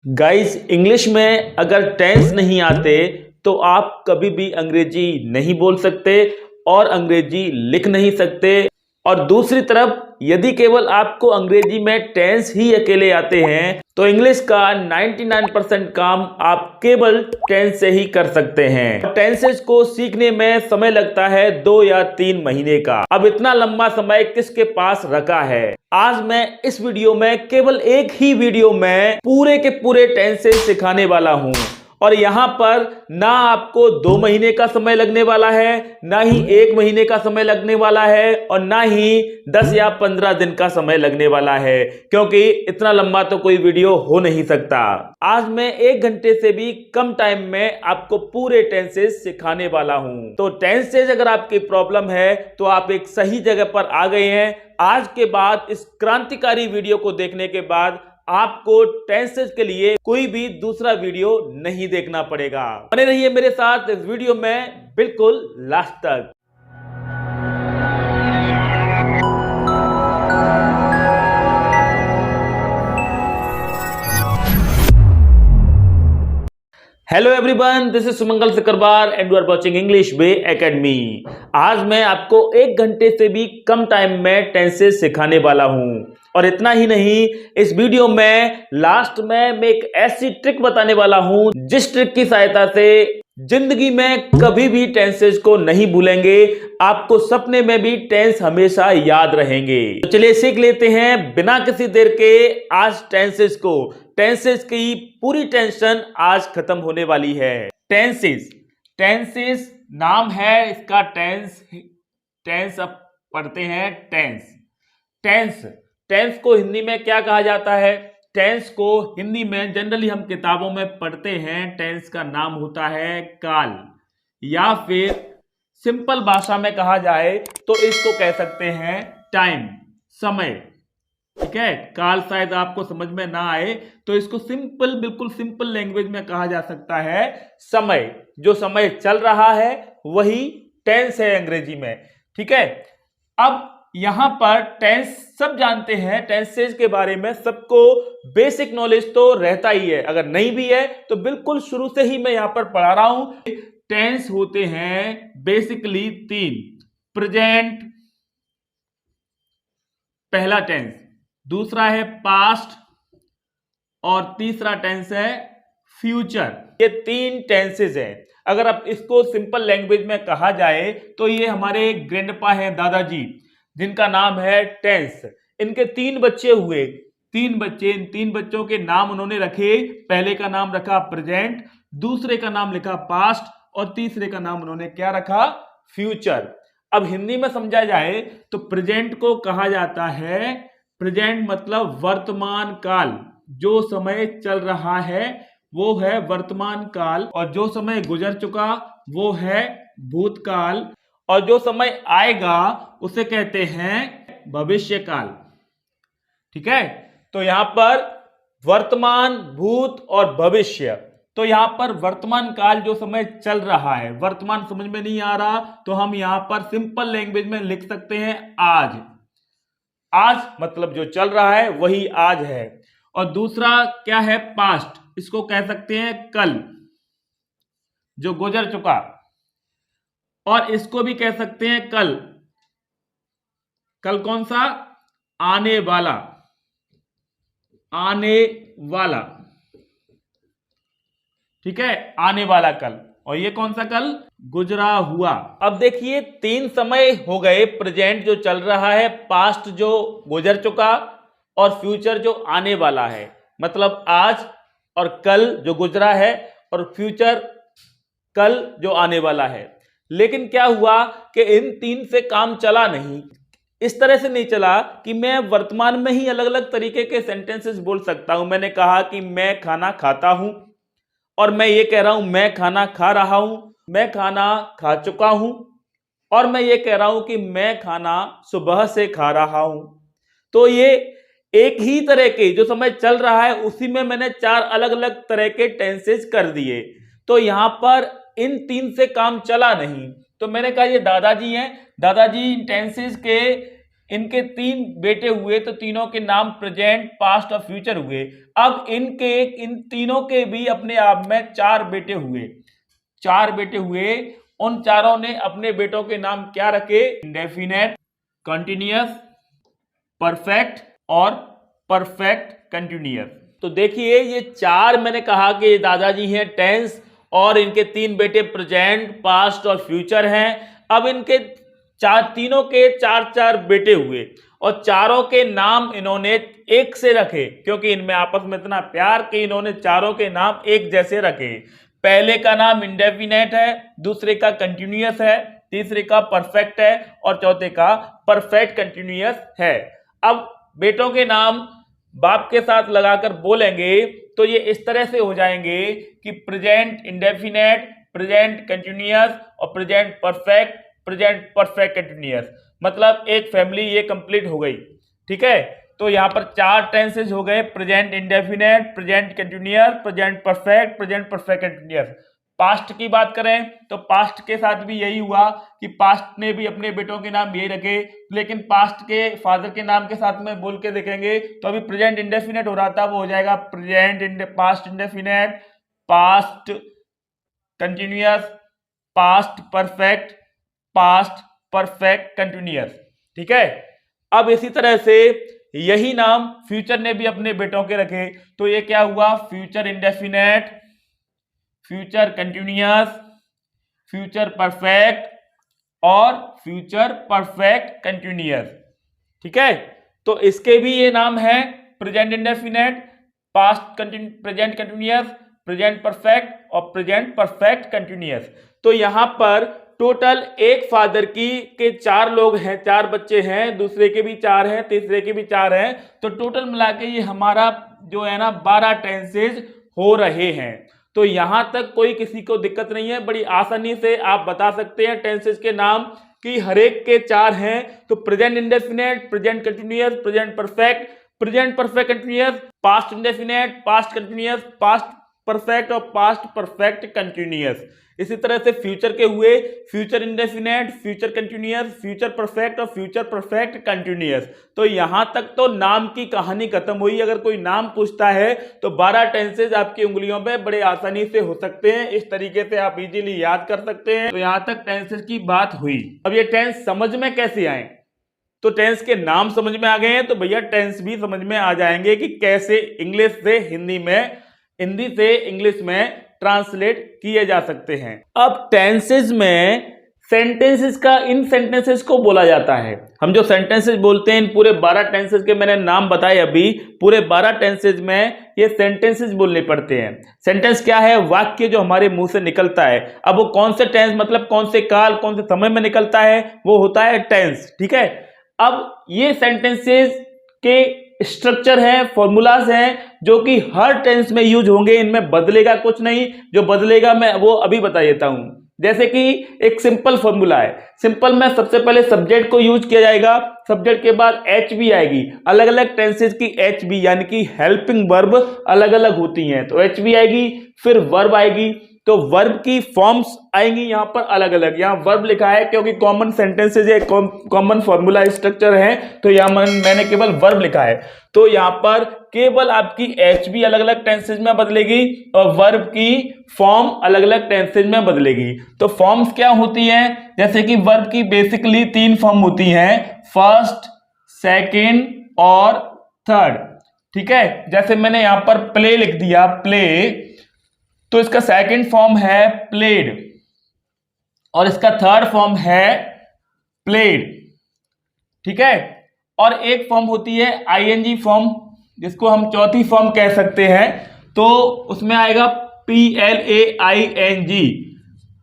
Guys, English में अगर tense नहीं आते तो आप कभी भी अंग्रेजी नहीं बोल सकते और अंग्रेजी लिख नहीं सकते। और दूसरी तरफ यदि केवल आपको अंग्रेजी में टेंस ही अकेले आते हैं तो इंग्लिश का 99% काम आप केवल टेंस से ही कर सकते हैं। टेंसेस को सीखने में समय लगता है 2 या 3 महीने का। अब इतना लंबा समय किसके पास रखा है? आज मैं इस वीडियो में केवल एक ही वीडियो में पूरे के पूरे टेंसेस सिखाने वाला हूं। और यहां पर ना आपको 2 महीने का समय लगने वाला है, ना ही 1 महीने का समय लगने वाला है, और ना ही 10 या 15 दिन का समय लगने वाला है, क्योंकि इतना लंबा तो कोई वीडियो हो नहीं सकता। आज मैं 1 घंटे से भी कम टाइम में आपको पूरे टेंसेस सिखाने वाला हूं। तो टेंसेस अगर आपकी प्रॉब्लम है तो आप एक सही जगह पर आ गए हैं। आज के बाद इस क्रांतिकारी वीडियो को देखने के बाद आपको टेंसेस के लिए कोई भी दूसरा वीडियो नहीं देखना पड़ेगा। बने रहिए मेरे साथ इस वीडियो में बिल्कुल लास्ट तक। Hello everyone, this is Sumangal Sikarwar and you are watching English Way Academy. आज मैं आपको 1 घंटे से भी कम टाइम में टेंसेस सिखाने वाला हूं। और इतना ही नहीं, इस वीडियो में लास्ट में मैं एक ऐसी ट्रिक बताने वाला हूं जिस ट्रिक की सहायता से जिंदगी में कभी भी टेंसेस को नहीं भूलेंगे। आपको सपने में भी टेंस हमेशा याद रहेंगे। तो चलिए सीख लेते हैं बिना किसी देर के आज टेंसेस को। टेंसेस की पूरी टेंशन आज खत्म होने वाली है। टेंसेस, टेंसेस नाम है इसका। टेंस, टेंस अब पढ़ते हैं। टेंस, टेंस, टेंस को हिंदी में क्या कहा जाता है? टेंस को हिंदी में जनरली हम किताबों में पढ़ते हैं, टेंस का नाम होता है काल, या फिर सिंपल भाषा में कहा जाए तो इसको कह सकते हैं टाइम, समय। ठीक है, काल शायद आपको समझ में ना आए तो इसको सिंपल, बिल्कुल सिंपल लैंग्वेज में कहा जा सकता है समय। जो समय चल रहा है वही टेंस है अंग्रेजी में। ठीक है, अब यहां पर टेंस सब जानते हैं, टेंसेस के बारे में सबको बेसिक नॉलेज तो रहता ही है। अगर नहीं भी है तो बिल्कुल शुरू से ही मैं यहां पर पढ़ा रहा हूं। टेंस होते हैं बेसिकली 3। प्रेजेंट पहला टेंस, दूसरा है पास्ट, और तीसरा टेंस है फ्यूचर। ये 3 टेंसेस हैं। अगर आप इसको सिंपल लैंग्वेज में कहा जाए तो ये हमारे ग्रैंडपा हैं, दादाजी, जिनका नाम है टेंस। इनके 3 बच्चे हुए, 3 बच्चे। इन 3 बच्चों के नाम उन्होंने रखे। पहले का नाम रखा प्रेजेंट, दूसरे का नाम लिखा पास्ट, और तीसरे का नाम उन्होंने क्या रखा? फ्यूचर। अब हिंदी में समझा जाए तो प्रेजेंट को कहा जाता है, प्रेजेंट मतलब वर्तमान काल। जो समय चल रहा है वो है वर्तमान काल, और जो समय गुजर चुका वो है भूतकाल, और जो समय आएगा उसे कहते हैं भविष्य काल। ठीक है, तो यहां पर वर्तमान, भूत और भविष्य। तो यहां पर वर्तमान काल जो समय चल रहा है, वर्तमान समझ में नहीं आ रहा तो हम यहां पर सिंपल लैंग्वेज में लिख सकते हैं आज। आज मतलब जो चल रहा है वही आज है। और दूसरा क्या है? पास्ट, इसको कह सकते हैं कल, जो गुजर चुका। और इसको भी कह सकते हैं कल। कल कौन सा? आने वाला, आने वाला। ठीक है, आने वाला कल। और ये कौन सा कल? गुजरा हुआ। अब देखिए 3 समय हो गए। प्रेजेंट जो चल रहा है, पास्ट जो गुजर चुका, और फ्यूचर जो आने वाला है। मतलब आज और कल जो गुजरा है, और फ्यूचर कल जो आने वाला है। लेकिन क्या हुआ कि इन 3 से काम चला नहीं। इस तरह से नहीं चला कि मैं वर्तमान में ही अलग अलग तरीके के सेंटेंसेस बोल सकता हूं। मैंने कहा कि मैं खाना खाता हूं, और मैं ये कह रहा हूं मैं खाना खा रहा हूं, मैं खाना खा चुका हूं, और मैं ये कह रहा हूं कि मैं खाना सुबह से खा रहा हूं। तो ये एक ही तरह के जो समय चल रहा है उसी में मैंने 4 अलग अलग तरह के टेंसेस कर दिए। तो यहां पर इन 3 से काम चला नहीं। तो मैंने कहा ये दादाजी हैं, दादाजी इन टेंसेस के इनके 3 बेटे हुए तो तीनों के नाम प्रेजेंट, पास्ट और फ्यूचर हुए। अब इन तीनों के भी अपने आप में 4 बेटे हुए, 4 बेटे हुए। उन चारों ने अपने बेटों के नाम क्या रखे? इंडेफिनेट, कंटिन्यूअस, परफेक्ट और परफेक्ट कंटिन्यूअस। तो देखिए ये 4 मैंने कहा कि दादाजी हैं टेंस और इनके 3 बेटे प्रेजेंट, पास्ट और फ्यूचर हैं। अब इनके तीनों के 4 बेटे हुए और चारों के नाम इन्होंने एक से रखे, क्योंकि इनमें आपस में इतना प्यार कि इन्होंने चारों के नाम एक जैसे रखे। पहले का नाम इंडेफिनेट है, दूसरे का कंटिन्यूअस है, तीसरे का परफेक्ट है और चौथे का परफेक्ट कंटिन्यूअस है। अब बेटों के नाम बाप के साथ लगाकर बोलेंगे तो ये इस तरह से हो जाएंगे कि प्रेजेंट इंडेफिनेट, प्रेजेंट कंटिन्यूअस और प्रेजेंट परफेक्ट कंटिन्यूअस। मतलब एक फैमिली ये कंप्लीट हो गई। ठीक है, तो यहाँ पर 4 टेंसेज हो गए, present indefinite, present continuous, present perfect continuous. Past की बात करें तो पास्ट के साथ भी यही हुआ कि पास्ट ने भी अपने बेटों के नाम यही रखे, लेकिन पास्ट के फादर के नाम के साथ में बोल के देखेंगे तो अभी प्रेजेंट इंडेफिनेट हो रहा था, वो हो जाएगा past indefinite, past continuous, past perfect continuous. ठीक है, अब इसी तरह से यही नाम फ्यूचर ने भी अपने बेटों के रखे, तो ये क्या हुआ? Future indefinite, future continuous, future perfect और फ्यूचर परफेक्ट कंटिन्यूअस। ठीक है, तो इसके भी ये नाम है present indefinite, present continuous, present perfect और प्रेजेंट परफेक्ट कंटिन्यूअस। तो यहां पर टोटल एक फादर के 4 लोग हैं, 4 बच्चे हैं, दूसरे के भी 4 हैं, तीसरे के भी 4 हैं, तो टोटल मिला के ये हमारा जो है ना 12 टेंसेज हो रहे हैं। तो यहां तक कोई किसी को दिक्कत नहीं है, बड़ी आसानी से आप बता सकते हैं टेंसेज के नाम कि हर एक के 4 हैं। तो present indefinite, present continuous, present perfect continuous, past indefinite, past continuous, past perfect और पास्ट परफेक्ट कंटिन्यूअस। इसी तरह से फ्यूचर के हुए future indefinite, future continuous, future perfect और फ्यूचर परफेक्ट कंटिन्यूअस। तो यहां तक तो नाम की कहानी खत्म हुई। अगर कोई नाम पूछता है तो 12 टेंसेज आपकी उंगलियों पे बड़े आसानी से हो सकते हैं, इस तरीके से आप इजीली याद कर सकते हैं। तो यहां तक टेंसेज की बात हुई। अब ये टेंस समझ में कैसे आए? तो टेंस के नाम समझ में आ गए हैं, तो भैया टेंस भी समझ में आ जाएंगे कि कैसे इंग्लिश से हिंदी में, हिंदी से इंग्लिश में ट्रांसलेट किए जा सकते हैं। अब टेंसेस में सेंटेंसेस का, इन सेंटेंसेस को बोला जाता है। हम जो सेंटेंसेस बोलते हैं, इन पूरे 12 टेंसेस के मैंने नाम बताए अभी, पूरे 12 टेंसेस में ये सेंटेंसेस बोलने पड़ते हैं। सेंटेंस क्या है? वाक्य जो हमारे मुंह से निकलता है। अब वो कौन से टेंस, मतलब कौन से काल, कौन से समय में निकलता है, वो होता है टेंस। ठीक है, अब ये सेंटेंसेस के स्ट्रक्चर है, फॉर्मूलाज हैं जो कि हर टेंस में यूज होंगे, इनमें बदलेगा कुछ नहीं। जो बदलेगा मैं वो अभी बता देता हूं। जैसे कि एक सिंपल फॉर्मूला है, सिंपल में सबसे पहले सब्जेक्ट को यूज किया जाएगा, सब्जेक्ट के बाद एच बी आएगी। अलग अलग टेंसेज की एच बी यानी कि हेल्पिंग वर्ब अलग अलग होती हैं, तो एच बी आएगी, फिर वर्ब आएगी, तो वर्ब की फॉर्म्स आएंगी यहां पर अलग अलग। यहां वर्ब लिखा है क्योंकि कॉमन सेंटेंसेज है, कॉमन फॉर्मूला स्ट्रक्चर है, तो यहां मैंने केवल वर्ब लिखा है। तो यहां पर केवल आपकी एच बी अलग अलग टेंसेज में बदलेगी और वर्ब की फॉर्म अलग अलग टेंसेज में बदलेगी। तो फॉर्म्स क्या होती हैं? जैसे कि वर्ब की बेसिकली 3 फॉर्म होती हैं, फर्स्ट, सेकेंड और थर्ड। ठीक है, जैसे मैंने यहां पर प्ले लिख दिया, प्ले, तो इसका सेकंड फॉर्म है प्लेड और इसका थर्ड फॉर्म है प्लेड। ठीक है, और एक फॉर्म होती है आईएनजी फॉर्म, जिसको हम चौथी फॉर्म कह सकते हैं, तो उसमें आएगा PLAING,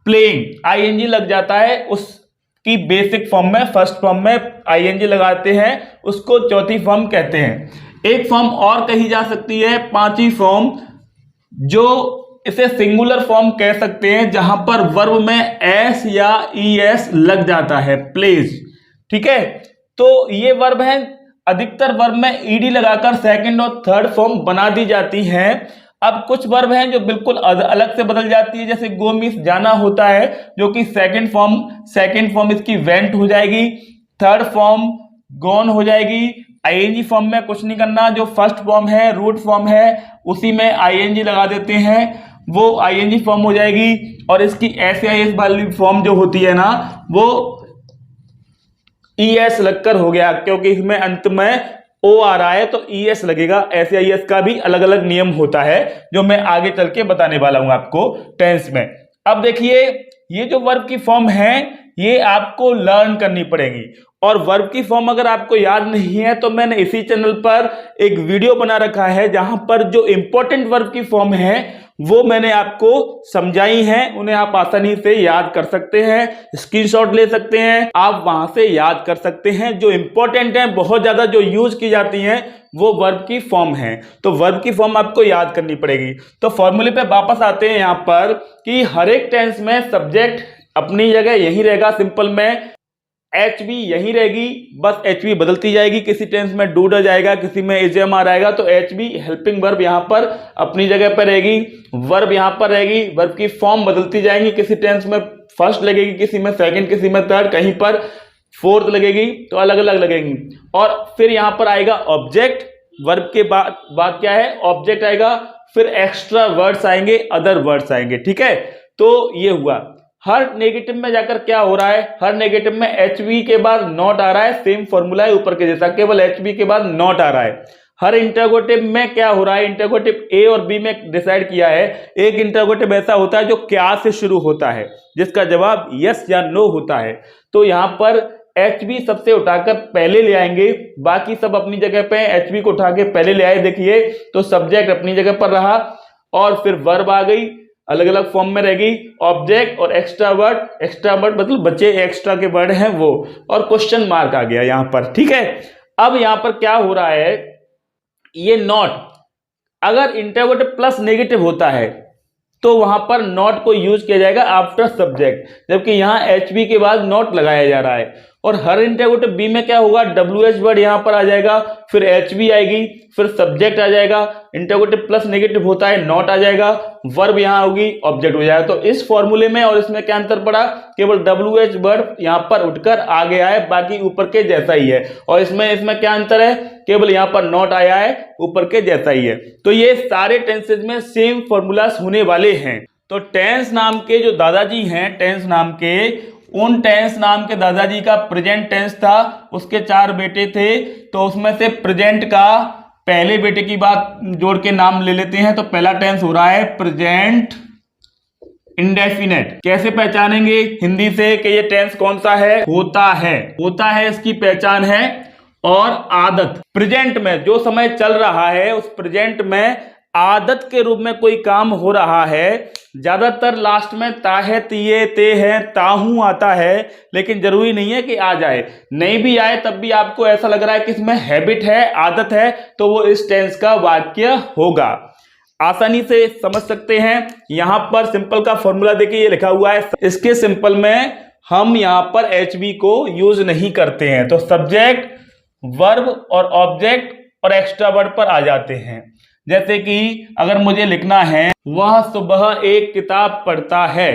प्लेइंग, आईएनजी लग जाता है उसकी बेसिक फॉर्म में। फर्स्ट फॉर्म में आईएनजी लगाते हैं, उसको चौथी फॉर्म कहते हैं। एक फॉर्म और कही जा सकती है, पांचवी फॉर्म, जो इसे सिंगुलर फॉर्म कह सकते हैं, जहां पर वर्ब में एस या ईएस लग जाता है, प्लेज। ठीक है, तो ये वर्ब है, अधिकतर वर्ब में ईडी लगाकर सेकंड और थर्ड फॉर्म बना दी जाती हैं। अब कुछ वर्ब हैं जो बिल्कुल अलग से बदल जाती है, जैसे गो मीन्स जाना होता है, जो कि सेकंड फॉर्म इसकी वेंट हो जाएगी, थर्ड फॉर्म गॉन हो जाएगी। आईएनजी फॉर्म में कुछ नहीं करना, जो फर्स्ट फॉर्म है रूट फॉर्म है उसी में आईएनजी लगा देते हैं, वो आईएनजी फॉर्म हो जाएगी। और इसकी एसआईएस वाली फॉर्म जो होती है ना वो ईएस लगकर हो गया, क्योंकि इसमें अंत में ओ आ रहा है तो ईएस लगेगा। एसआईएस का भी अलग अलग नियम होता है जो मैं आगे चल के बताने वाला हूं आपको टेंस में। अब देखिए ये जो वर्ब की फॉर्म है ये आपको लर्न करनी पड़ेगी, और वर्ब की फॉर्म अगर आपको याद नहीं है तो मैंने इसी चैनल पर एक वीडियो बना रखा है जहां पर जो इंपॉर्टेंट वर्ब की फॉर्म है वो मैंने आपको समझाई है, उन्हें आप आसानी से याद कर सकते हैं, स्क्रीनशॉट ले सकते हैं, आप वहां से याद कर सकते हैं। जो इंपॉर्टेंट है, बहुत ज्यादा जो यूज की जाती है वो वर्ब की फॉर्म है, तो वर्ब की फॉर्म आपको याद करनी पड़ेगी। तो फॉर्मूले पे वापस आते हैं यहां पर कि हर एक टेंस में सब्जेक्ट अपनी जगह यही रहेगा, सिंपल में एच बी यही रहेगी, बस एच बी बदलती जाएगी। किसी टेंस में डूड आ जाएगा, किसी में एजएमआर आएगा, तो एच बी हेल्पिंग वर्ब यहां पर अपनी जगह पर रहेगी, वर्ब यहां पर रहेगी, वर्ब की फॉर्म बदलती जाएंगी। किसी टेंस में फर्स्ट लगेगी, किसी में सेकंड, किसी में थर्ड, कहीं पर फोर्थ लगेगी, तो अलग अलग लगेंगी। और फिर यहां पर आएगा ऑब्जेक्ट, वर्ब के बाद क्या है ऑब्जेक्ट आएगा, फिर एक्स्ट्रा वर्ड्स आएंगे, अदर वर्ड्स आएंगे, ठीक है। तो ये हुआ। हर नेगेटिव में जाकर क्या हो रहा है, हर नेगेटिव में एच बी के बाद नॉट आ रहा है, सेम फॉर्मूला है ऊपर के जैसा, केवल एच बी के बाद नॉट आ रहा है। हर इंटरोगेटिव में क्या हो रहा है, इंटरोगेटिव ए और बी में डिसाइड किया है। एक इंटरोगेटिव ऐसा होता है जो क्या से शुरू होता है, जिसका जवाब यस या नो होता है, तो यहां पर एच बी सबसे उठाकर पहले ले आएंगे, बाकी सब अपनी जगह पे एच बी को उठा के पहले ले आए। देखिए तो सब्जेक्ट अपनी जगह पर रहा, और फिर वर्ब आ गई, अलग अलग फॉर्म में रहेगी, ऑब्जेक्ट और एक्स्ट्रा वर्ड मतलब बचे एक्स्ट्रा के वर्ड हैं वो, और क्वेश्चन मार्क आ गया यहां पर, ठीक है। अब यहां पर क्या हो रहा है, ये नॉट अगर इंटरोगेटिव प्लस नेगेटिव होता है तो वहां पर नॉट को यूज किया जाएगा आफ्टर सब्जेक्ट, जबकि यहां एच बी के बाद नॉट लगाया जा रहा है। और हर इंटरोगेटिव बी में क्या होगा, डब्ल्यू एच वर्ड यहां पर आ जाएगा, फिर एच बी आएगी, फिर सब्जेक्ट आ जाएगा, इंटरोगेटिव प्लस नेगेटिव होता है नॉट आ जाएगा, वर्ब यहां होगी, ऑब्जेक्ट हो जाएगा। तो इस फॉर्मूले में और इसमें क्या अंतर पड़ा, केवल डब्ल्यू एच वर्ड यहां पर उठकर आ गया है, बाकी ऊपर के जैसा ही है। और इसमें क्या अंतर है, केवल यहां पर नॉट आया है, ऊपर के जैसा ही है। तो ये सारे टेंसेज में सेम फॉर्मूलास होने वाले हैं। तो टेंस नाम के जो दादाजी हैं, टेंस नाम के, उन टेंस नाम के दादाजी का प्रेजेंट टेंस था, उसके 4 बेटे थे, तो उसमें से प्रेजेंट का पहले बेटे की बात जोड़ के नाम ले लेते हैं। तो पहला टेंस हो रहा है प्रेजेंट इंडेफिनेट। कैसे पहचानेंगे हिंदी से कि ये टेंस कौन सा है, होता है इसकी पहचान है। और आदत, प्रेजेंट में जो समय चल रहा है उस प्रेजेंट में आदत के रूप में कोई काम हो रहा है, ज्यादातर लास्ट में ता है, तिये, ते है, ताहू आता है, लेकिन जरूरी नहीं है कि आ जाए, नहीं भी आए तब भी आपको ऐसा लग रहा है कि इसमें हैबिट है, आदत है, तो वो इस टेंस का वाक्य होगा। आसानी से समझ सकते हैं। यहां पर सिंपल का फॉर्मूला देखिए ये लिखा हुआ है, इसके सिंपल में हम यहां पर एच बी को यूज नहीं करते हैं, तो सब्जेक्ट, वर्ब और ऑब्जेक्ट और एक्स्ट्रा वर्ड पर आ जाते हैं। जैसे कि अगर मुझे लिखना है वह सुबह एक किताब पढ़ता है,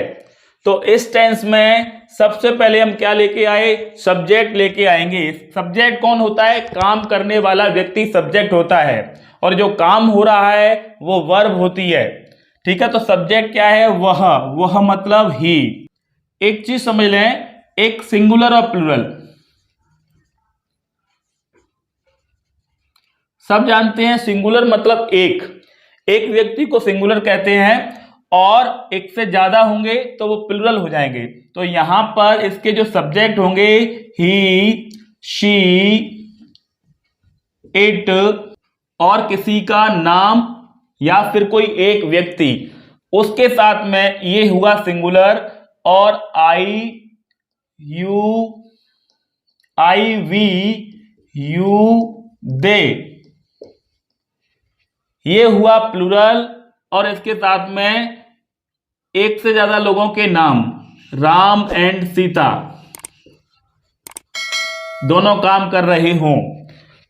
तो इस टेंस में सबसे पहले हम क्या लेके आए, सब्जेक्ट लेके आएंगे। सब्जेक्ट कौन होता है, काम करने वाला व्यक्ति सब्जेक्ट होता है, और जो काम हो रहा है वो वर्ब होती है, ठीक है। तो सब्जेक्ट क्या है, वह मतलब ही। एक चीज समझ लें, एक सिंगुलर और प्लूरल सब जानते हैं। सिंगुलर मतलब एक व्यक्ति को सिंगुलर कहते हैं, और एक से ज्यादा होंगे तो वो प्लूरल हो जाएंगे। तो यहां पर इसके जो सब्जेक्ट होंगे ही, शी, इट, और किसी का नाम या फिर कोई एक व्यक्ति, उसके साथ में ये हुआ सिंगुलर। और आई, वी, यू, दे, ये हुआ प्लूरल। और इसके साथ में एक से ज्यादा लोगों के नाम, राम एंड सीता, दोनों काम कर रहे हों,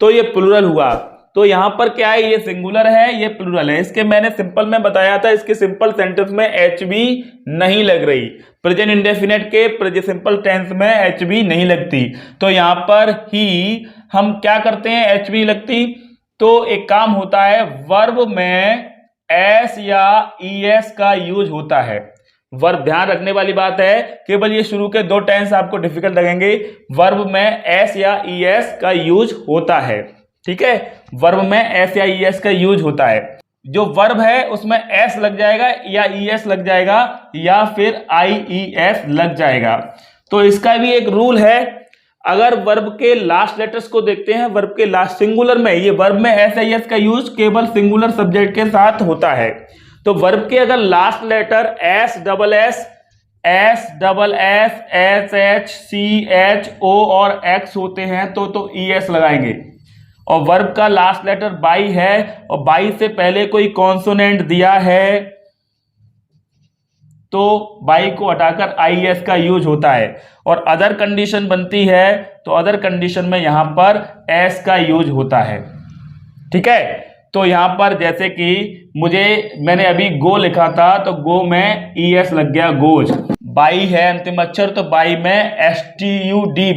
तो ये प्लूरल हुआ। तो यहां पर क्या है, ये सिंगुलर है, ये प्लूरल है। इसके मैंने सिंपल में बताया था, इसके सिंपल सेंटेंस में एच बी नहीं लग रही। प्रेजेंट इंडेफिनिट के सिंपल टेंस में एच बी नहीं लगती। तो यहां पर ही हम क्या करते हैं, एच बी लगती तो एक काम होता है, वर्ब में एस या ईएस का यूज होता है। वर्ब, ध्यान रखने वाली बात है, केवल ये शुरू के 2 टेंस आपको डिफिकल्ट लगेंगे। वर्ब में एस या ईएस का यूज होता है, ठीक है, वर्ब में एस या ईएस का यूज होता है। जो वर्ब है उसमें एस लग जाएगा या ईएस लग जाएगा या फिर आईईएस लग जाएगा। तो इसका भी एक रूल है, अगर वर्ब के लास्ट लेटर्स को देखते हैं, वर्ब के लास्ट सिंगुलर में, ये वर्ब में एस या ईएस का यूज केवल सिंगुलर सब्जेक्ट के साथ होता है। तो वर्ब के अगर last letter S double S, S double S, S H, C H, O और एक्स होते हैं तो ईएस लगाएंगे। और वर्ब का लास्ट लेटर बाई है और बाई से पहले कोई कॉन्सोनेंट दिया है तो बाई को हटाकर आईएस का यूज होता है। और अदर कंडीशन बनती है तो अदर कंडीशन में यहां पर एस का यूज होता है, ठीक है। तो यहां पर जैसे कि मैंने अभी गो लिखा था तो गो में ईएस लग गया, गोज। बाई है अंतिम अक्षर तो बाई में एसटीयूडी,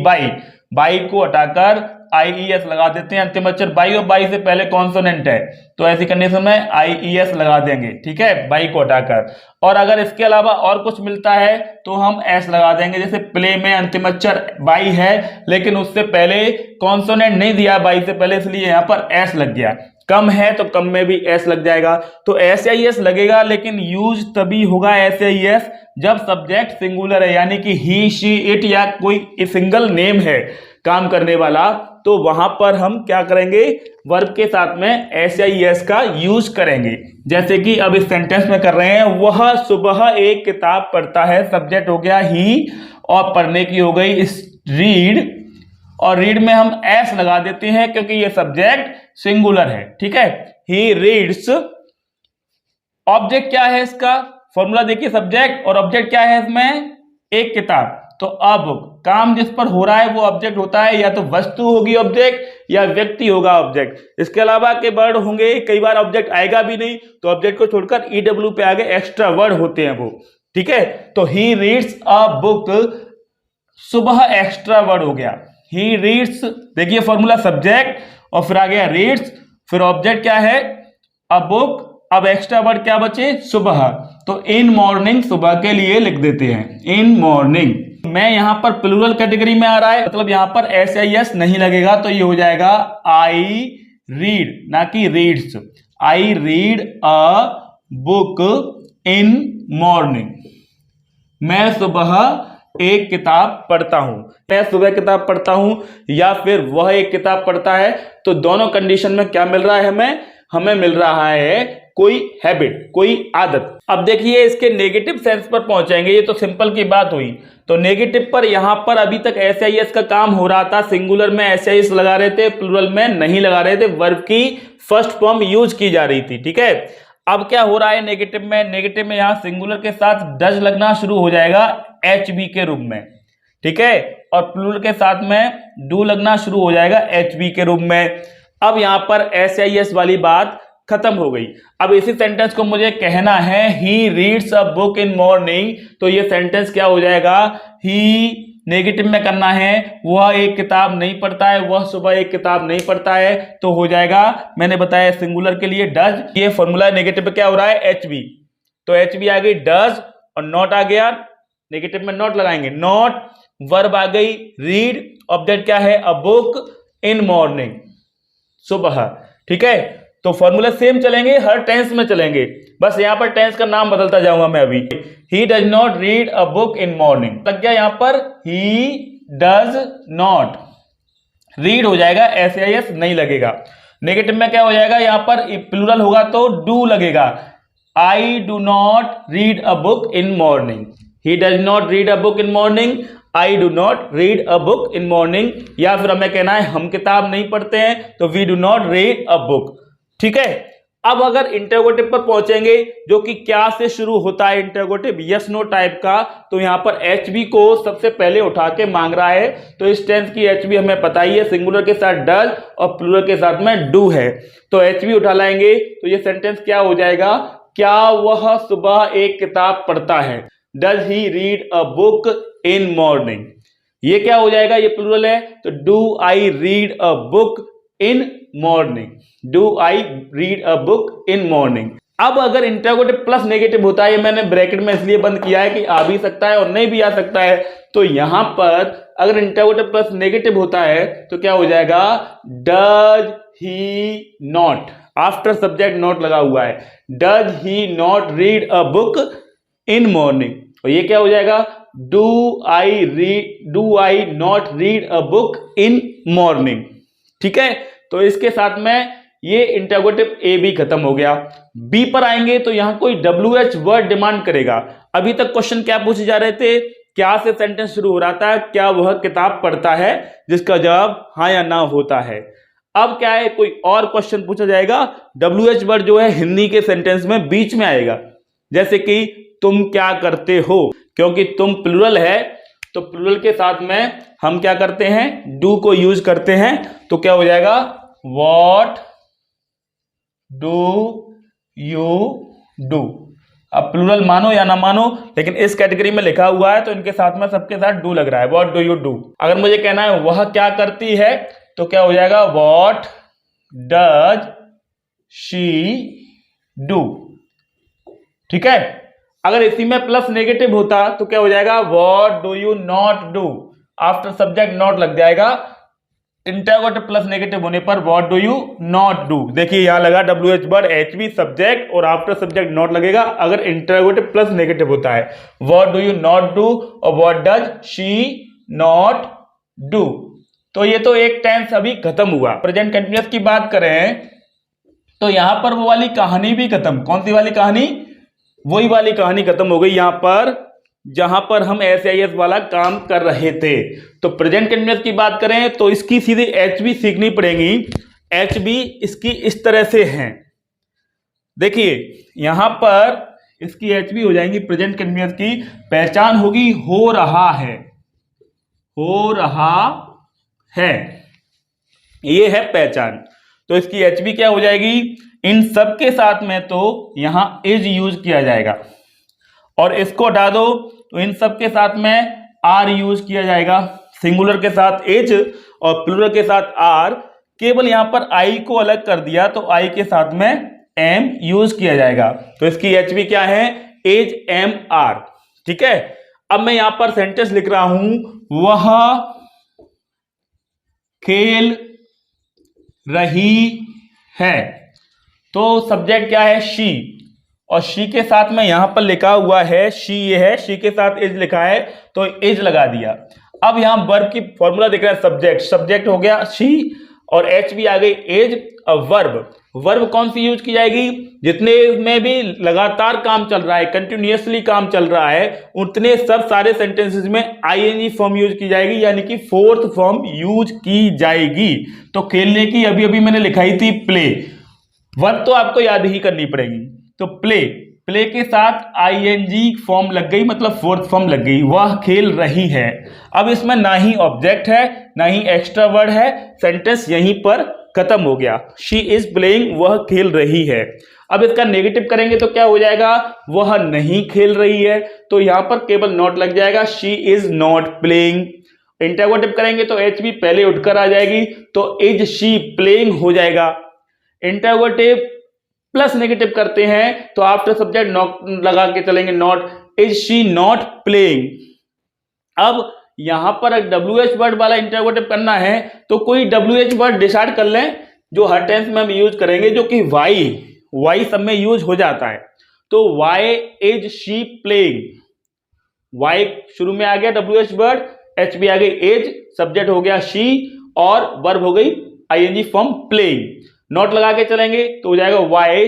बाई को हटाकर आईईएस लगा देते हैं, अंतिम अक्षर बाई और बाई से पहले कॉन्सोनेंट है तो ऐसी कंडीशन में आईईएस लगा देंगे, ठीक है, बाई को हटाकर। और अगर इसके अलावा और कुछ मिलता है तो हम एस लगा देंगे। जैसे प्ले में अंतिम अक्षर बाई है लेकिन उससे पहले कॉन्सोनेंट नहीं दिया बाई से पहले, इसलिए यहां पर एस लग गया। कम है तो कम में भी एस लग जाएगा। तो एस या ईएस लगेगा, लेकिन यूज तभी होगा एस या ईएस जब सब्जेक्ट सिंगुलर है, यानी कि ही, शी, इट या कोई सिंगल नेम है काम करने वाला, तो वहां पर हम क्या करेंगे, वर्ब के साथ में एस या ईएस का यूज करेंगे। जैसे कि अब इस सेंटेंस में कर रहे हैं, वह सुबह एक किताब पढ़ता है, सब्जेक्ट हो गया ही और पढ़ने की हो गई रीड, और रीड में हम एस लगा देते हैं क्योंकि ये सब्जेक्ट सिंगुलर है, ठीक है, ही रीड्स। ऑब्जेक्ट क्या है इसका, फॉर्मूला देखिए, सब्जेक्ट और ऑब्जेक्ट क्या है इसमें, एक किताब। तो अब काम जिस पर हो रहा है वो ऑब्जेक्ट होता है, या तो वस्तु होगी ऑब्जेक्ट या व्यक्ति होगा ऑब्जेक्ट। इसके अलावा के वर्ड होंगे, कई बार ऑब्जेक्ट आएगा भी नहीं तो ऑब्जेक्ट को छोड़कर ईडब्ल्यू पे आगे एक्स्ट्रा वर्ड होते हैं वो, ठीक है। तो ही रीड्स अ बुक, सुबह एक्स्ट्रा वर्ड हो गया, ही रीड्स। देखिए फॉर्मूला, सब्जेक्ट और फिर आ गया रीड्स, फिर ऑब्जेक्ट क्या है, अ बुक, अब एक्स्ट्रा वर्ड क्या बचे, सुबह। तो इन मॉर्निंग सुबह के लिए लिख देते हैं, इन मॉर्निंग। मैं यहां पर प्लूरल कैटेगरी में आ रहा है, मतलब यहां पर एस या एस नहीं लगेगा, तो ये हो जाएगा आई रीड, ना कि reads. I read a book in morning, मैं सुबह एक किताब पढ़ता हूं। मैं सुबह किताब पढ़ता हूं या फिर वह एक किताब पढ़ता है, तो दोनों कंडीशन में क्या मिल रहा है हमें मिल रहा है कोई हैबिट, कोई आदत। अब देखिए इसके नेगेटिव सेंस पर पहुंचेंगे, ये तो सिंपल की बात हुई। तो नेगेटिव पर यहां पर अभी तक एस आई एस का काम हो रहा था, सिंगुलर में एस आई एस लगा रहे थे, प्लूरल में नहीं लगा रहे थे, वर्ब की फर्स्ट फॉर्म यूज की जा रही थी, ठीक है। अब क्या हो रहा है नेगेटिव में, नेगेटिव में यहां सिंगुलर के साथ डज लगना शुरू हो जाएगा एच बी के रूप में, ठीक है, और प्लूरल के साथ में डू लगना शुरू हो जाएगा एच बी के रूप में। अब यहां पर एस आई एस वाली बात खत्म हो गई। अब इसी सेंटेंस को मुझे कहना है, he reads a book in morning, तो ये सेंटेंस क्या हो जाएगा, ही नेगेटिव में करना है, वह एक किताब नहीं पढ़ता है, वह सुबह एक किताब नहीं पढ़ता है, तो हो जाएगा, मैंने बताया सिंगुलर के लिए डज। ये फॉर्मूला नेगेटिव में क्या हो रहा है, एच बी, तो एच बी आ गई डज और नॉट आ गया, नेगेटिव में नॉट लगाएंगे, नॉट, वर्ब आ गई रीड, ऑब्जेक्ट क्या है, अ बुक इन मॉर्निंग, सुबह, ठीक है। तो फॉर्मूला सेम चलेंगे, हर टेंस में चलेंगे, बस यहां पर टेंस का नाम बदलता जाऊंगा मैं अभी। He does not read a book in morning लग गया, यहां पर ही डज नॉट, रीड हो जाएगा, एस आई एस नहीं लगेगा। नेगेटिव में क्या हो जाएगा, यहां पर प्लूरल होगा तो डू लगेगा, आई do not read a book in morning, he does not read a book in morning, I do not read a book in morning, या फिर हमें कहना है हम किताब नहीं पढ़ते हैं तो we do not read a book, ठीक है। अब अगर इंटरोगेटिव पर पहुंचेंगे जो कि क्या से शुरू होता है, इंटरोगेटिव यस नो टाइप का, तो यहां पर एच बी को सबसे पहले उठा के मांग रहा है। तो इस टेंस की एच बी हमें पता ही है, सिंगुलर के साथ डज और प्लूरल के साथ में डू है। तो एच बी उठा लाएंगे तो ये सेंटेंस क्या हो जाएगा, क्या वह सुबह एक किताब पढ़ता है, does he read a book in morning. ये क्या हो जाएगा, ये प्लूरल है, तो do I read a book in morning, do I read a book in morning. अब अगर इंटरोगेटिव प्लस नेगेटिव होता है, ये मैंने ब्रैकेट में इसलिए बंद किया है कि आ भी सकता है और नहीं भी आ सकता है। तो यहां पर अगर इंटरोगेटिव प्लस नेगेटिव होता है तो क्या हो जाएगा, does he not, after subject not लगा हुआ है, does he not read a book in morning. और ये क्या हो जाएगा, do I not read a book in morning. ठीक है, तो इसके साथ में ये इंटरोगेटिव ए भी खत्म हो गया। बी पर आएंगे तो यहां कोई WH वर्ड डिमांड करेगा। अभी तक क्वेश्चन क्या पूछे जा रहे थे, क्या से सेंटेंस शुरू हो रहा था, क्या वह किताब पढ़ता है, जिसका जवाब हाँ या ना होता है। अब क्या है, कोई और क्वेश्चन पूछा जाएगा, WH वर्ड जो है हिंदी के सेंटेंस में बीच में आएगा, जैसे कि तुम क्या करते हो, क्योंकि तुम प्लूरल है तो प्लूरल के साथ में हम क्या करते हैं, डू को यूज करते हैं। तो क्या हो जाएगा, व्हाट डू यू डू। अब प्लूरल मानो या ना मानो, लेकिन इस कैटेगरी में लिखा हुआ है तो इनके साथ में सबके साथ डू लग रहा है, व्हाट डू यू डू। अगर मुझे कहना है वह क्या करती है तो क्या हो जाएगा, व्हाट डज शी डू। ठीक है, अगर इसी में प्लस नेगेटिव होता तो क्या हो जाएगा, what do you not do, after subject not लग जाएगा। इंटरोगेटिव प्लस नेगेटिव होने पर what do you not do, देखिए यहां लगा WH वर्ड, HB सब्जेक्ट और आफ्टर सब्जेक्ट नॉट लगेगा अगर इंटरोगेटिव प्लस नेगेटिव होता है। What do you not do और what does she not do. तो ये तो एक टेंस अभी खत्म हुआ। प्रेजेंट कंटिन्यूअस की बात करें तो यहां पर वो वाली कहानी भी खत्म, कौन सी वाली कहानी, वही वाली कहानी खत्म हो गई यहां पर जहां पर हम SIS वाला काम कर रहे थे। तो प्रेजेंट कंटिन्यूअस की बात करें तो इसकी सीधी HB सीखनी पड़ेगी। HB इसकी इस तरह से है, देखिए यहां पर इसकी HB हो जाएंगी, प्रेजेंट कंटिन्यूअस की पहचान होगी हो रहा है, हो रहा है, ये है पहचान। तो इसकी HB क्या हो जाएगी, इन सब के साथ में तो यहां इज यूज किया जाएगा और इसको हटा दो तो इन सब के साथ में आर यूज किया जाएगा, सिंगुलर के साथ इज और प्लूरल के साथ आर। केवल यहां पर आई को अलग कर दिया तो आई के साथ में एम यूज किया जाएगा। तो इसकी HB क्या है, इज एम आर। ठीक है, अब मैं यहां पर सेंटेंस लिख रहा हूं, वह खेल रही है, तो सब्जेक्ट क्या है, शी, और शी के साथ में यहां पर लिखा हुआ है शी, ये है, शी के साथ इज लिखा है तो इज लगा दिया। अब यहां वर्ब की फॉर्मूला दिख रहा है, सब्जेक्ट, सब्जेक्ट हो गया शी और HB आ गई इज। अब वर्ब कौन सी यूज की जाएगी, जितने में भी लगातार काम चल रहा है, कंटिन्यूअसली काम चल रहा है, उतने सब सारे सेंटेंसेस में ING फॉर्म यूज की जाएगी, यानी कि फोर्थ फॉर्म यूज की जाएगी। तो खेलने की अभी अभी मैंने लिखाई थी प्ले, वर्ब तो आपको याद ही करनी पड़ेगी। तो प्ले के साथ ING फॉर्म लग गई, मतलब फोर्थ फॉर्म लग गई, वह खेल रही है। अब इसमें ना ही ऑब्जेक्ट है ना ही एक्स्ट्रा वर्ड है, सेंटेंस यहीं पर खत्म हो गया, शी इज प्लेइंग, वह खेल रही है। अब इसका नेगेटिव करेंगे तो क्या हो जाएगा, वह नहीं खेल रही है, तो यहां पर केवल नॉट लग जाएगा, she is not playing. Interrogative करेंगे तो HB पहले उठकर आ जाएगी, तो इज शी प्लेइंग हो जाएगा। इंटरोगेटिव प्लस नेगेटिव करते हैं तो आफ्टर सब्जेक्ट नॉट लगा के चलेंगे, not, is she not playing. अब यहां पर WH वर्ड वाला इंटरोगेटिव करना है तो कोई WH वर्ड डिसाइड कर लें जो हर टेंस में हम यूज करेंगे, जो कि वाई सब में यूज हो जाता है। तो why is she playing, why शुरू में आ गया WH वर्ड, HB आ गई इज, सब्जेक्ट हो गया शी और वर्ब हो गई ING फॉर्म प्लेइंग। नॉट लगा के चलेंगे तो हो जाएगा why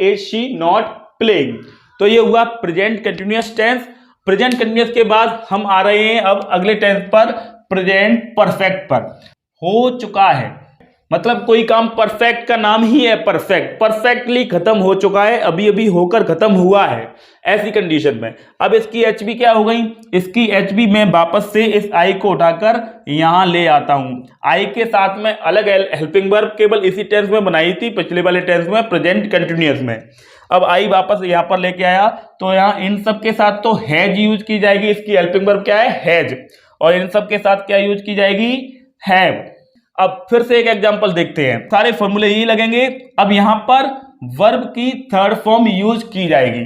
is she not playing. तो ये हुआ present continuous tense. Present continuous के बाद हम आ रहे हैं अब अगले टेंस पर, प्रेजेंट परफेक्ट पर। हो चुका है, मतलब कोई काम परफेक्ट का नाम ही है परफेक्ट, परफेक्टली खत्म हो चुका है, अभी अभी होकर खत्म हुआ है, ऐसी कंडीशन में। अब इसकी एचबी क्या हो गई, इसकी एचबी में वापस से इस आई को उठाकर यहां ले आता हूं। आई के साथ में अलग हेल्पिंग वर्ब केवल इसी टेंस में बनाई थी, पिछले वाले टेंस में, प्रेजेंट कंटिन्यूअस में। अब आई वापस यहां पर लेके आया, तो यहां इन सब के साथ तो हैज यूज की जाएगी, इसकी हेल्पिंग वर्ब क्या है, हैज, और इन सब के साथ क्या यूज की जाएगी, हैव। अब फिर से एक एग्जांपल देखते हैं, सारे फॉर्मूले यही लगेंगे। अब यहां पर वर्ब की थर्ड फॉर्म यूज की जाएगी,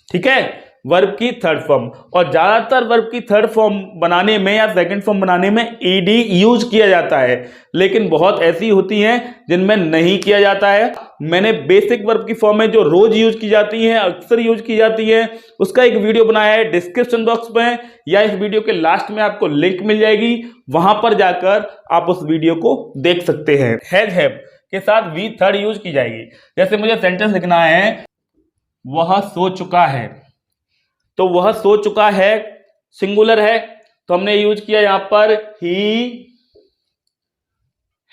ठीक है, वर्ब की थर्ड फॉर्म। और ज्यादातर वर्ब की थर्ड फॉर्म बनाने में या सेकंड फॉर्म बनाने में ईडी यूज किया जाता है, लेकिन बहुत ऐसी होती हैं जिनमें नहीं किया जाता है। मैंने बेसिक वर्ब की फॉर्म में जो रोज यूज की जाती है, अक्सर यूज की जाती है, उसका एक वीडियो बनाया है, डिस्क्रिप्शन बॉक्स में या इस वीडियो के लास्ट में आपको लिंक मिल जाएगी, वहां पर जाकर आप उस वीडियो को देख सकते हैं। हैज हैव के साथ वी थर्ड यूज की जाएगी। जैसे मुझे सेंटेंस लिखना है, वह सो चुका है, तो वह सो चुका है सिंगुलर है, तो हमने यूज किया यहां पर ही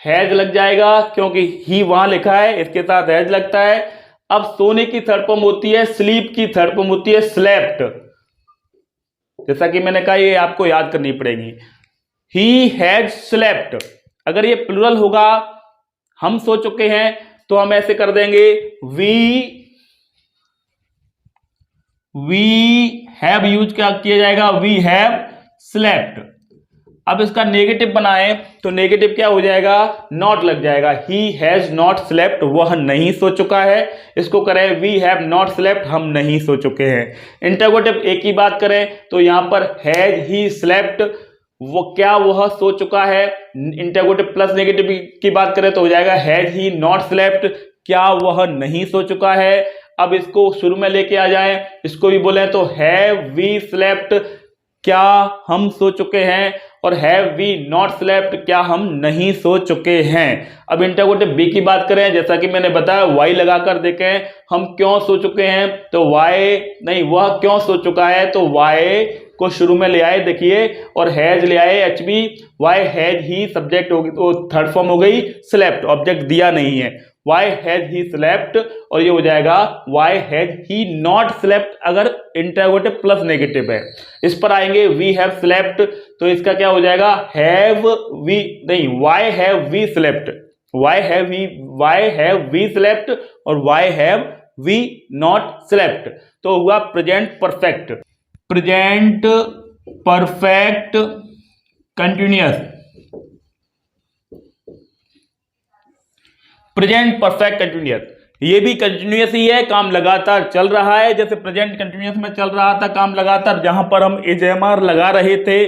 हैज लग जाएगा, क्योंकि ही वहां लिखा है, इसके साथ हैज लगता है। अब सोने की थर्ड फॉर्म होती है स्लीप, की थर्ड फॉर्म होती है स्लेप्ट। जैसा कि मैंने कहा, ये आपको याद करनी पड़ेगी, ही हैज स्लेप्ट। अगर ये प्लुरल होगा, हम सो चुके हैं, तो हम ऐसे कर देंगे, वी हैव यूज क्या किया जाएगा, वी हैव स्लेप्ट। अब इसका नेगेटिव बनाए तो नेगेटिव क्या हो जाएगा, नॉट लग जाएगा, ही हैज नॉट स्लेप्ट, वह नहीं सो चुका है। इसको करें, वी हैव नॉट स्लेप्ट, हम नहीं सो चुके हैं। इंटरोगेटिव एक ही बात करें तो यहां पर हैज ही स्लेप्ट, वो क्या वह सो चुका है। इंटरोगेटिव प्लस नेगेटिव की बात करें तो हो जाएगा हैज ही नॉट स्लेप्ट, क्या वह नहीं सो चुका है। अब इसको शुरू में लेके आ जाएं, इसको भी बोले तो हैव वी स्लेप्ट, क्या हम सो चुके हैं, और हैव वी नॉट स्लेप्ट, क्या हम नहीं सो चुके हैं। अब इंटरोगेटिव बी की बात करें, जैसा कि मैंने बताया, वाई लगाकर देखें, हम क्यों सो चुके हैं, तो वाई नहीं, वह क्यों सो चुका है, तो वाई को शुरू में ले आए, देखिए, और हैज ले आए HB, why has he subject हो गई, तो थर्ड फॉर्म हो गई स्लेप्ट, ऑब्जेक्ट दिया नहीं है, वाई हैज ही स्लेप्ट, और ये हो जाएगा why has he not slept अगर इंटरोगेटिव प्लस नेगेटिव है। इस पर आएंगे, वी हैव स्लेप्ट, तो इसका क्या हो जाएगा, हैव वी नहीं, why have we slept, why have we slept, और why have we not slept, तो हुआ present perfect, present perfect continuous, present perfect continuous. ये भी कंटिन्यूअस ही है, काम लगातार चल रहा है, जैसे प्रेजेंट कंटिन्यूअस में चल रहा था काम लगातार, जहां पर हम एजेएमआर लगा रहे थे,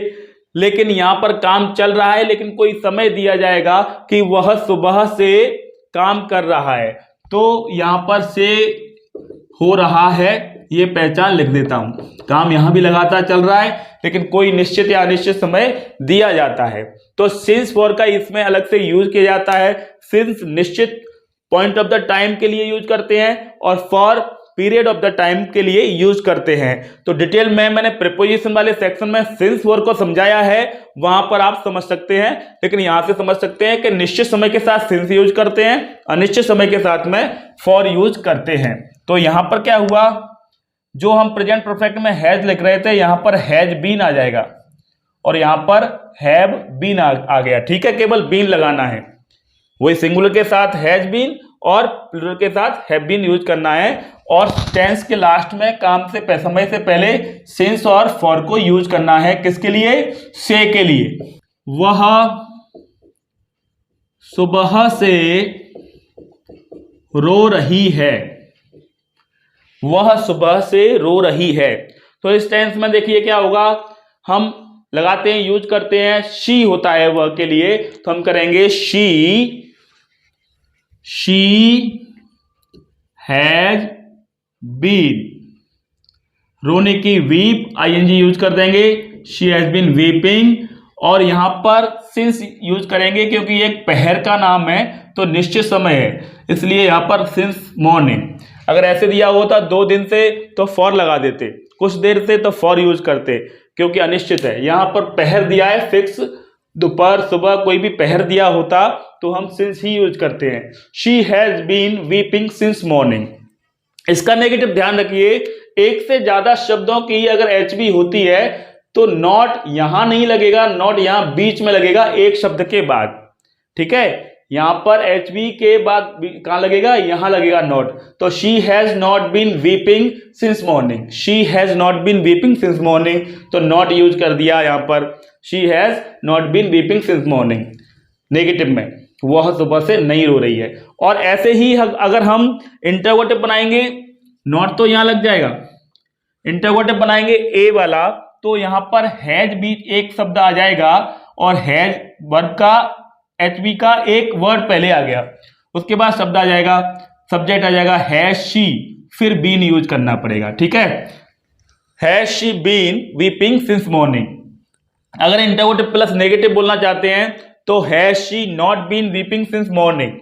लेकिन यहां पर काम चल रहा है, लेकिन कोई समय दिया जाएगा कि वह सुबह से काम कर रहा है, तो यहां पर से हो रहा है, ये पहचान लिख देता हूं। काम यहां भी लगातार चल रहा है, लेकिन कोई निश्चित या अनिश्चित समय दिया जाता है, तो सिंस फॉर का इसमें अलग से यूज किया जाता है। सिंस निश्चित पॉइंट ऑफ द टाइम के लिए यूज करते हैं, और for period of the time के लिए यूज करते हैं। तो डिटेल में मैंने प्रीपोजिशन वाले सेक्शन में सिंस फॉर को समझाया है, वहां पर आप समझ सकते हैं, लेकिन यहां से समझ सकते हैं कि निश्चित समय के साथ सिंस यूज करते हैं, अनिश्चित समय के साथ में फॉर यूज करते हैं। तो यहां पर क्या हुआ, जो हम प्रेजेंट परफेक्ट में हैज लिख रहे थे, यहां पर हैज बीन आ जाएगा, और यहां पर हैव बीन आ गया, ठीक है, केवल बीन लगाना है, वही सिंगुलर के साथ हैज बीन और प्लूरल के साथ हैव बीन यूज करना है, और टेंस के लास्ट में काम से समय से पहले सिंस और फॉर को यूज करना है, किसके लिए, से के लिए। वह सुबह से रो रही है, वह सुबह से रो रही है, तो इस टेंस में देखिए क्या होगा, हम लगाते हैं, यूज करते हैं, शी होता है वह के लिए, तो हम करेंगे शी हैज बीन, रोने की वीप आईएनजी यूज कर देंगे, शी हैज बीन वीपिंग, और यहां पर सिंस यूज करेंगे क्योंकि ये एक पहर का नाम है, तो निश्चित समय है, इसलिए यहां पर सिंस मॉर्निंग। अगर ऐसे दिया होता 2 दिन से तो फॉर लगा देते, कुछ देर से तो फॉर यूज करते, क्योंकि अनिश्चित है। यहां पर पहर दिया है फिक्स, दोपहर सुबह कोई भी पहर दिया होता तो हम सिंस ही यूज करते हैं। She has been weeping since morning. इसका नेगेटिव ध्यान रखिए, एक से ज्यादा शब्दों की अगर एच बी होती है तो नॉट यहां नहीं लगेगा, नॉट यहां बीच में लगेगा एक शब्द के बाद। ठीक है, यहां पर एच बी के बाद कहां लगेगा, यहां लगेगा नॉट। तो she has not been weeping since morning, she has not been weeping since morning, तो नॉट यूज कर दिया यहां पर। She has not been weeping since morning negative में, वह सुबह से नहीं रो रही है। और ऐसे ही अगर हम इंटरोगेटिव बनाएंगे, नॉट तो यहां लग जाएगा, इंटरोगेटिव बनाएंगे ए वाला तो यहां पर हैज भी एक शब्द आ जाएगा और हैज वर्ब का एच बी का एक वर्ड पहले आ गया, उसके बाद शब्द आ जाएगा, सब्जेक्ट आ जाएगा हैज शी, फिर बीन यूज करना पड़ेगा। ठीक है, has she been weeping since morning. अगर इंटरोगेटिव प्लस नेगेटिव बोलना चाहते हैं तो has she not been weeping since morning.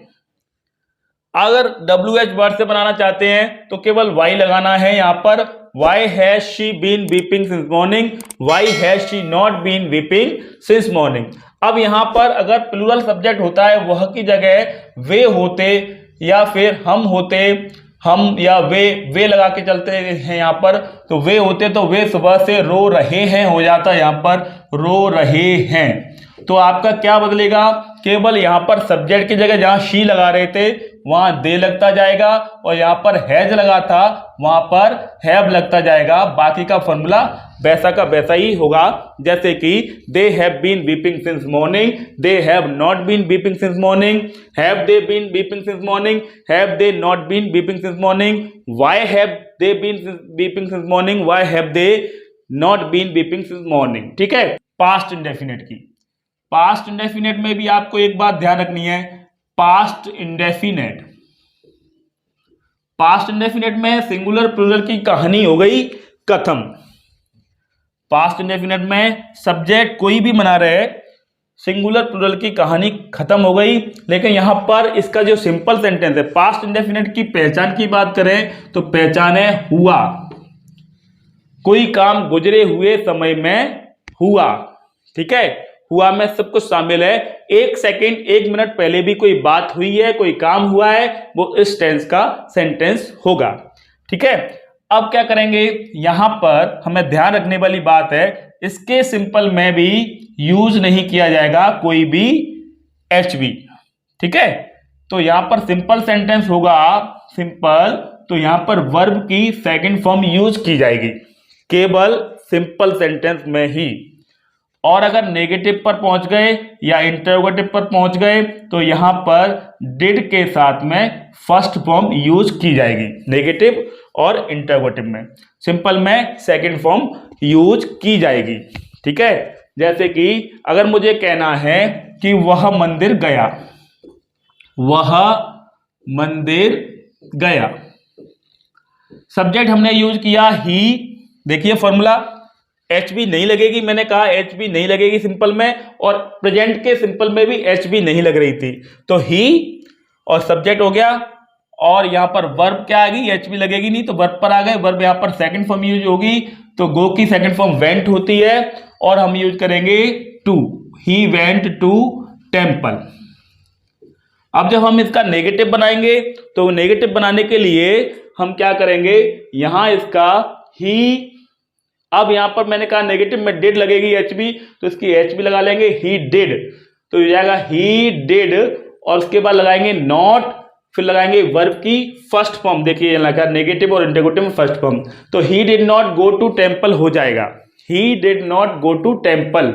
अगर WH वर्ड से बनाना चाहते हैं तो केवल वाई लगाना है यहां पर, why has she been weeping since morning, why has she not been weeping since morning. अब यहां पर अगर प्लूरल सब्जेक्ट होता है वह की जगह वे होते या फिर हम होते, हम या वे लगा के चलते हैं यहां पर, तो वे होते तो वे सुबह से रो रहे हैं हो जाता है यहां पर रो रहे हैं। तो आपका क्या बदलेगा, केवल यहां पर सब्जेक्ट की जगह जहां शी लगा रहे थे वहां दे लगता जाएगा और यहां पर हैज लगा था वहां पर हैव लगता जाएगा। बाकी का फॉर्मूला वैसा का वैसा ही होगा, जैसे कि they have been weeping since morning, they have not been weeping since morning, have they been weeping since morning, have they not been weeping since morning, why have they been weeping since morning, why have they not been weeping since morning. ठीक है, past indefinite की, past indefinite में भी आपको एक बात ध्यान रखनी है, पास्ट इंडेफिनिट, पास्ट इंडेफिनिट में सिंगुलर प्लूरल की कहानी हो गई खत्म। पास्ट इंडेफिनिट में सब्जेक्ट कोई भी बना रहे, सिंगुलर प्लूरल की कहानी खत्म हो गई। लेकिन यहां पर इसका जो सिंपल सेंटेंस है, पास्ट इंडेफिनिट की पहचान की बात करें तो पहचान है हुआ, कोई काम गुजरे हुए समय में हुआ। ठीक है, हुआ में सब कुछ शामिल है, एक सेकंड एक मिनट पहले भी कोई बात हुई है, कोई काम हुआ है, वो इस टेंस का सेंटेंस होगा। ठीक है, अब क्या करेंगे, यहां पर हमें ध्यान रखने वाली बात है, इसके सिंपल में भी यूज नहीं किया जाएगा कोई भी एच बी। ठीक है, तो यहां पर सिंपल सेंटेंस होगा, सिंपल, तो यहां पर वर्ब की सेकंड फॉर्म यूज की जाएगी केवल सिंपल सेंटेंस में ही। और अगर नेगेटिव पर पहुंच गए या इंटरोगेटिव पर पहुंच गए तो यहां पर डिड के साथ में फर्स्ट फॉर्म यूज की जाएगी, नेगेटिव और इंटरोगेटिव में। सिंपल में सेकंड फॉर्म यूज की जाएगी। ठीक है, जैसे कि अगर मुझे कहना है कि वह मंदिर गया, वह मंदिर गया, सब्जेक्ट हमने यूज किया ही, देखिए फॉर्मूला, एच बी नहीं लगेगी, मैंने कहा एच बी नहीं लगेगी सिंपल में, और प्रेजेंट के सिंपल में भी एच बी नहीं लग रही थी, तो ही और सब्जेक्ट हो गया। और यहां पर वर्ब क्या आ गई, एच बी लगेगी नहीं तो वर्ब पर आ गए, वर्ब यहां पर सेकंड फॉर्म यूज होगी, तो गो की सेकंड फॉर्म वेंट होती है और हम यूज करेंगे two, he went to temple. अब जब हम इसका नेगेटिव बनाएंगे तो नेगेटिव बनाने के लिए हम क्या करेंगे, यहां इसका ही, अब यहां पर मैंने कहा नेगेटिव में डिड लगेगी एच बी, तो इसकी एच बी लगा लेंगे, ही डिड, तो ये जाएगा ही डिड, और उसके बाद लगाएंगे नॉट, फिर लगाएंगे वर्ब की फर्स्ट फॉर्म, देखिए ये लगा नेगेटिव और इंटरोगेटिव में फर्स्ट फॉर्म, तो he did not go to temple हो जाएगा, he did not go to temple.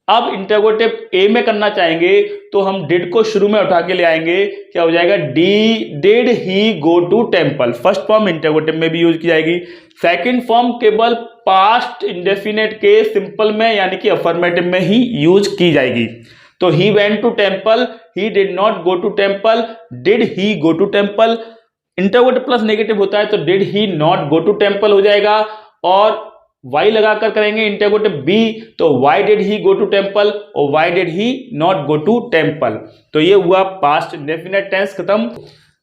अब इंटरोगेटिव ए में करना चाहेंगे तो हम डिड को शुरू में उठा के ले आएंगे, क्या हो जाएगा, did he go to temple, first form interrogative में भी यूज की जाएगी। सेकंड फॉर्म केवल पास्ट इंडेफिनिट के सिंपल में यानी कि अफर्मेटिव में ही यूज की जाएगी। तो he went to temple, he did not go to temple, did he go to temple. Interrogative plus negative होता है तो did he not go to temple हो जाएगा, और वाई लगाकर करेंगे इंटरोगेटिव बी, तो why did he go to temple और why did he not go to temple. तो ये हुआ पास्ट इंडेफिनिट टेंस खत्म।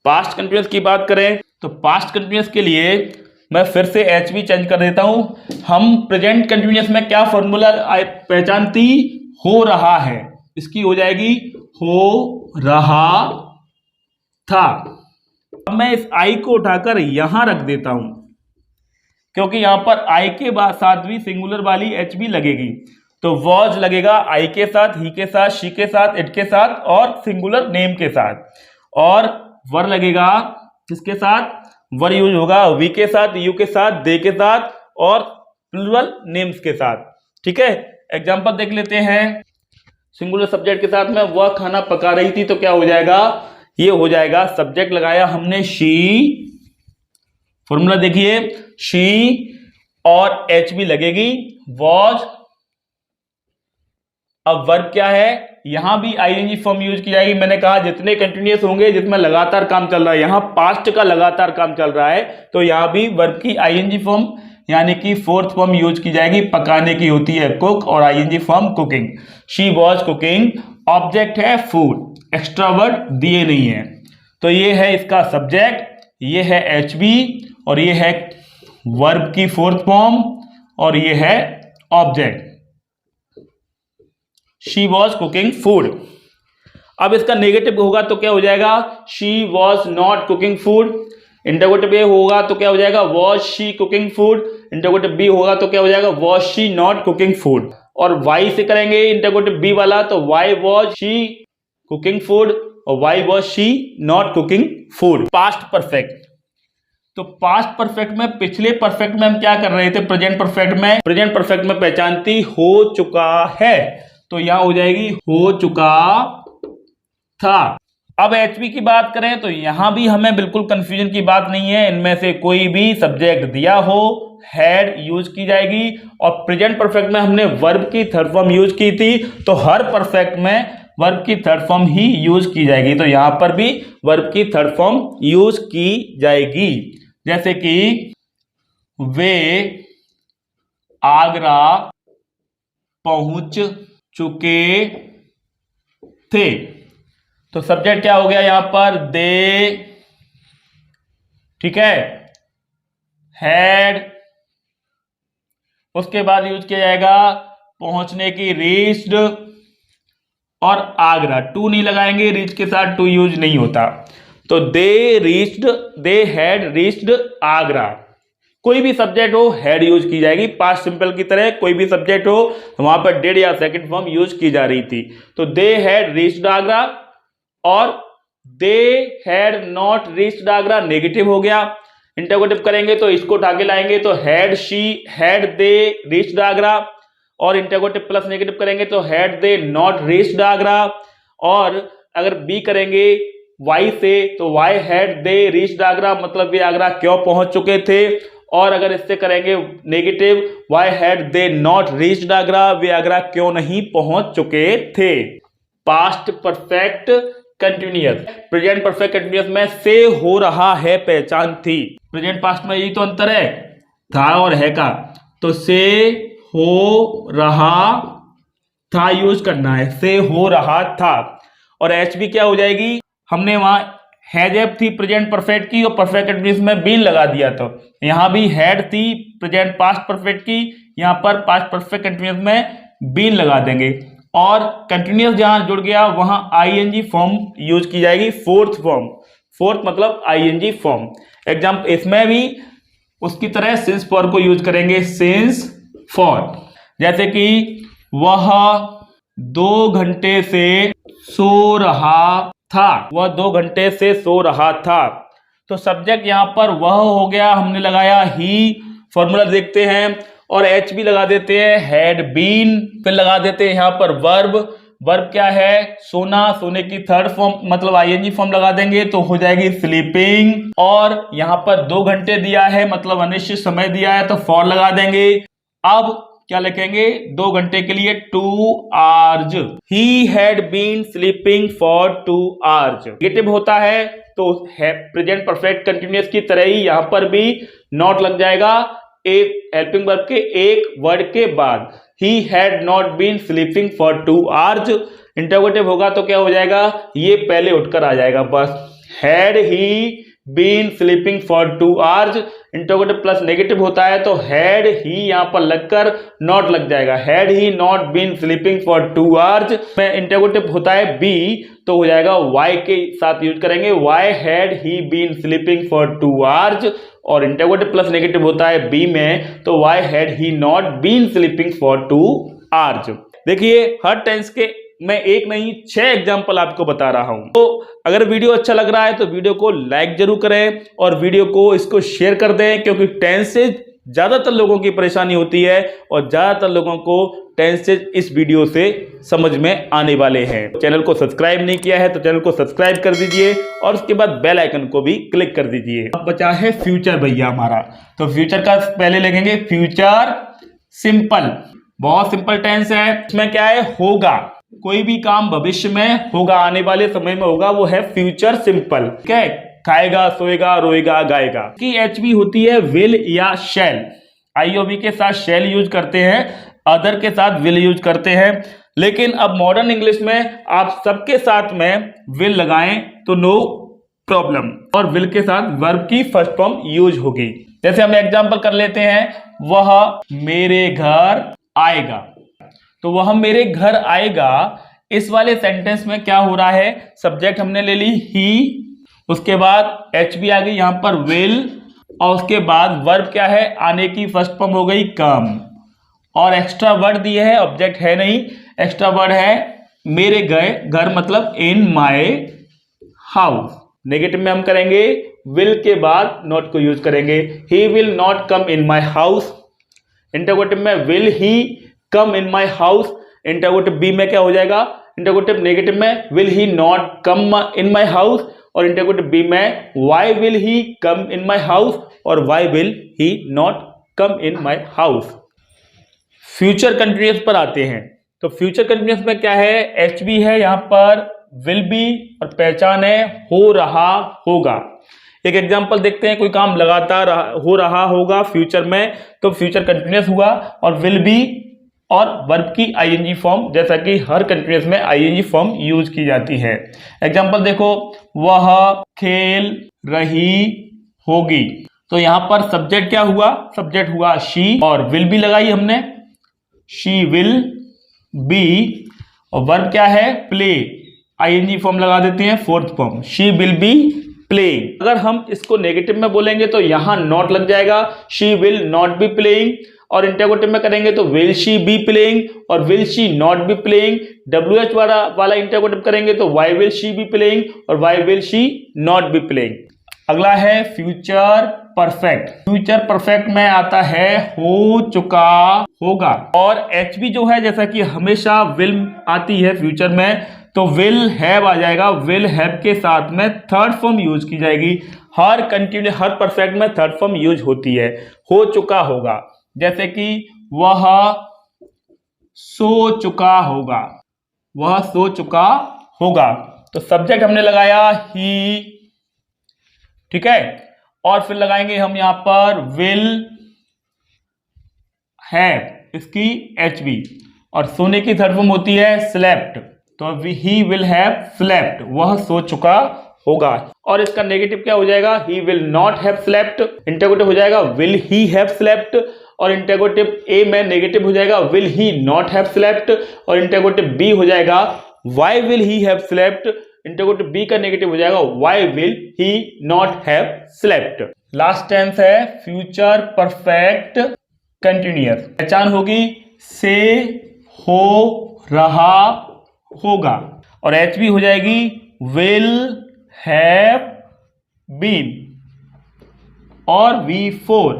पास्ट कंटिन्यूअस की बात करें तो पास्ट कंटिन्यूअस के लिए मैं फिर से एच बी चेंज कर देता हूं। हम प्रेजेंट कंटिन्यूअस में क्या फॉर्मूला पहचानती, हो रहा है, इसकी हो जाएगी हो रहा था। अब मैं इस आई को उठाकर यहां रख देता हूं, क्योंकि यहां पर आई के बाद साथ भी सिंगुलर वाली एच भी लगेगी। तो वॉज लगेगा आई के साथ, ही के साथ, शी के साथ, इट के साथ और सिंगुलर नेम के साथ। और वर लगेगा किसके साथ? वर यूज होगा वी के साथ, यू के साथ, दे के साथ और प्लूरल नेम्स के साथ। ठीक है, एग्जांपल देख लेते हैं। सिंगुलर सब्जेक्ट के साथ में वह खाना पका रही थी, तो क्या हो जाएगा? ये हो जाएगा, सब्जेक्ट लगाया हमने शी, फॉर्मूला देखिए शी और एच भी लगेगी, वॉज। अब वर्ब क्या है? यहां भी आईएनजी फॉर्म यूज की जाएगी। मैंने कहा जितने कंटिन्यूअस होंगे जिसमें लगातार काम चल रहा है, यहां पास्ट का लगातार काम चल रहा है, तो यहां भी वर्ब की आईएनजी फॉर्म यानी कि फोर्थ फॉर्म यूज की जाएगी। पकाने की होती है कुक और ING form cooking. She was cooking, object है फूड, एक्स्ट्रा वर्ड दिए नहीं है। तो ये है इसका सब्जेक्ट, ये है एचबी और ये है वर्ब की फोर्थ फॉर्म और ये है object. She was cooking food. अब इसका नेगेटिव होगा तो क्या हो जाएगा? She was not cooking food. Interrogative A होगा तो क्या हो जाएगा? Was she cooking food. Interrogative B होगा तो क्या हो जाएगा? Was she not cooking food. और वाई से करेंगे इंटरोगेटिव बी वाला, तो why was she cooking food और why was she not cooking food. Past perfect, तो पास्ट परफेक्ट में पिछले परफेक्ट में हम क्या कर रहे थे? प्रेजेंट परफेक्ट में, प्रेजेंट परफेक्ट में पहचान थी हो चुका है, तो यहां हो जाएगी हो चुका था। अब एचबी की बात करें तो यहां भी हमें बिल्कुल कंफ्यूजन की बात नहीं है, इनमें से कोई भी सब्जेक्ट दिया हो हैड यूज की जाएगी। और प्रेजेंट परफेक्ट में हमने वर्ब की थर्ड फॉर्म यूज की थी, तो हर परफेक्ट में वर्ब की थर्ड फॉर्म ही यूज की जाएगी। तो यहां पर भी वर्ब की थर्ड फॉर्म यूज की जाएगी, जैसे कि वे आगरा पहुंच चुके थे। तो सब्जेक्ट क्या हो गया यहां पर? दे, ठीक है, हैड। उसके बाद यूज किया जाएगा पहुंचने की रीच्ड और आगरा। टू नहीं लगाएंगे, रीच के साथ टू यूज नहीं होता। तो they reached, they had reached Agra. कोई भी सब्जेक्ट हो हैड यूज की जाएगी। पास्ट सिंपल की तरह कोई भी सब्जेक्ट हो वहां पर डिड या सेकंड फॉर्म यूज की जा रही थी। तो दे हैड रीच्ड आगरा और they had not reached Agra negative हो गया। इंटरोगेटिव करेंगे तो इसको उठा के लाएंगे, तो had she had they reached Agra. और इंटरोगेटिव प्लस नेगेटिव करेंगे तो had they not reached Agra. और अगर बी करेंगे वाई से तो why had they reached Agra, मतलब वे आगरा क्यों पहुंच चुके थे। और अगर इससे करेंगे negative, why had they not reached Agra, वे आगरा क्यों नहीं पहुंच चुके थे। Past perfect continuous, present perfect continuous में से हो रहा है पहचान थी। प्रेजेंट पास्ट में यही तो अंतर है था और है का। तो से हो रहा था यूज करना है, से हो रहा था। और एच भी क्या हो जाएगी? हमने वहां हैज एफ थी प्रेजेंट परफेक्ट की और परफेक्ट कंटिन्यूअस में बीन लगा दिया, तो यहां भी हैड थी प्रेजेंट पास्ट परफेक्ट की, यहां पर पास्ट परफेक्ट कंटिन्यूअस में बीन लगा देंगे। और कंटिन्यूअस जहां जुड़ गया वहां आईएनजी फॉर्म यूज की जाएगी, फोर्थ फॉर्म। फोर्थ मतलब आईएनजी फॉर्म। एग्जाम्पल इसमें भी उसकी तरह सिंस फॉर को यूज करेंगे, सिंस फॉर। जैसे कि वह 2 घंटे से सो रहा था, वह 2 घंटे से सो रहा था। तो सब्जेक्ट यहां पर वह हो गया, हमने लगाया ही, फॉर्मूला देखते हैं और एच भी लगा देते हैं, हैड बीन। फिर लगा देते हैं यहां पर वर्ब। वर्ब क्या है? सोना, सोने की थर्ड फॉर्म मतलब आईएनजी फॉर्म लगा देंगे तो हो जाएगी स्लीपिंग। और यहां पर 2 घंटे दिया है मतलब अनिश्चित समय दिया है तो फॉर लगा देंगे। अब क्या लिखेंगे 2 घंटे के लिए? 2 hours. He had been sleeping for 2 hours. Negative होता है तो है प्रेजेंट परफेक्ट कंटिन्यूअस की तरह ही यहां पर भी नॉट लग जाएगा एक हेल्पिंग वर्ब के एक वर्ड के बाद। He had not been sleeping for 2 hours. Interrogative होगा तो क्या हो जाएगा? ये पहले उठकर आ जाएगा बस। Had he been sleeping for 2 hours. Interrogative plus negative होता है तो हैड ही यहां पर लगकर नॉट लग जाएगा, had he not been sleeping for 2 hours. में इंटरोगेटिव होता है बी तो हो जाएगा वाई के साथ यूज करेंगे, why had he been sleeping for 2 hours. और इंटरोगेटिव प्लस नेगेटिव होता है बी में तो why had he not been sleeping for 2 hours. देखिए हर टेंस के मैं एक नहीं 6 एग्जाम्पल आपको बता रहा हूं। तो अगर वीडियो अच्छा लग रहा है तो वीडियो को लाइक जरूर करें और वीडियो को इसको शेयर कर दें, क्योंकि टेंस से ज्यादातर लोगों की परेशानी होती है और ज्यादातर लोगों को टेंस से इस वीडियो से समझ में आने वाले हैं। चैनल को सब्सक्राइब नहीं किया है तो चैनल को सब्सक्राइब कर दीजिए और उसके बाद बेल आइकन को भी क्लिक कर दीजिए। अब बचा है फ्यूचर भैया हमारा, तो फ्यूचर का पहले लिखेंगे फ्यूचर सिंपल, बहुत सिंपल टेंस है। इसमें क्या है, होगा, कोई भी काम भविष्य में होगा, आने वाले समय में होगा, वो है फ्यूचर सिंपल। ठीक है, खाएगा, सोएगा, रोएगा, गाएगा। की एचबी होती है विल या शैल। आईओबी के साथ शैल यूज करते हैं, अदर के साथ विल यूज करते हैं, लेकिन अब मॉडर्न इंग्लिश में आप सबके साथ में विल लगाएं तो नो प्रॉब्लम, और विल के साथ वर्ब की फर्स्ट फॉर्म यूज होगी। जैसे हम एग्जांपल कर लेते हैं, वह मेरे घर आएगा, तो वह मेरे घर आएगा। इस वाले सेंटेंस में क्या हो रहा है, सब्जेक्ट हमने ले ली ही, उसके बाद एचबी आ गई यहां पर विल, और उसके बाद वर्ब क्या है, आने की फर्स्ट फॉर्म हो गई कम, और एक्स्ट्रा वर्ड दिए है, ऑब्जेक्ट है नहीं, एक्स्ट्रा वर्ड है मेरे गए, घर मतलब इन माय हाउस। नेगेटिव में हम करेंगे विल के बाद नॉट को यूज करेंगे, he will not come in my house. Interrogative में will he come in my house. Interrogative B में क्या हो जाएगा, इंटरोगेटिव नेगेटिव में will he not come in my house, और इंटरोगेटिव बी में why will he come in my house और why will he not come in my house. Future continuous पर आते हैं, तो फ्यूचर कंटिन्यूअस में क्या है, एचबी है यहां पर, विल बी और पहचान है हो रहा होगा। एक एग्जांपल देखते हैं, कोई काम लगातार हो रहा होगा फ्यूचर में तो फ्यूचर कंटिन्यूअस हुआ, और विल बी और वर्ब की आईएनजी फॉर्म, जैसा कि हर कंटिन्यूअस में आईएनजी फॉर्म यूज की जाती है। एग्जांपल देखो, वह खेल रही होगी, तो यहां पर सब्जेक्ट क्या हुआ, सब्जेक्ट हुआ शी, और विल बी लगाई हमने, शी विल बी, और वर्ब क्या है प्ले, आईएनजी फॉर्म लगा देते हैं fourth form, she will be playing. अगर हम इसको नेगेटिव में बोलेंगे तो यहां नॉट लग जाएगा, she will not be playing, और इंटरोगेटिव में करेंगे तो विल शी बी प्लेइंग और will she not be playing. WH वाला इंटरोगेटिव करेंगे तो why will she be playing और why will she not be playing. अगला है फ्यूचर परफेक्ट। फ्यूचर परफेक्ट में आता है हो चुका होगा, और एचबी जो है जैसा कि हमेशा विल आती है फ्यूचर में तो विल हैव आ जाएगा, विल हैव के साथ में थर्ड फॉर्म यूज की जाएगी। हर कंटिन्यू हर परफेक्ट में थर्ड फॉर्म यूज होती है, हो चुका होगा, जैसे कि वह सो चुका होगा, वह सो चुका होगा, तो सब्जेक्ट हमने लगाया ही, ठीक है, और फिर लगाएंगे हम यहां पर विल हैव, इसकी एचबी, और सोने की थर्ड फॉर्म होती है स्लेप्ट, तो ही विल हैव स्लेप्ट, वह सो चुका होगा। और इसका नेगेटिव क्या हो जाएगा, he will not have slept. Interrogative हो जाएगा विल ही हैव स्लेप्ट, और इंटरोगेटिव ए में नेगेटिव हो जाएगा will he not have slept, और इंटरोगेटिव बी हो जाएगा why will he have slept. Interrogative B का नेगेटिव हो जाएगा why will he not have slept. Last tense है फ्यूचर परफेक्ट कंटिन्यूअस। पहचान होगी से हो रहा होगा, और एचबी हो जाएगी विल हैव बीन, और V4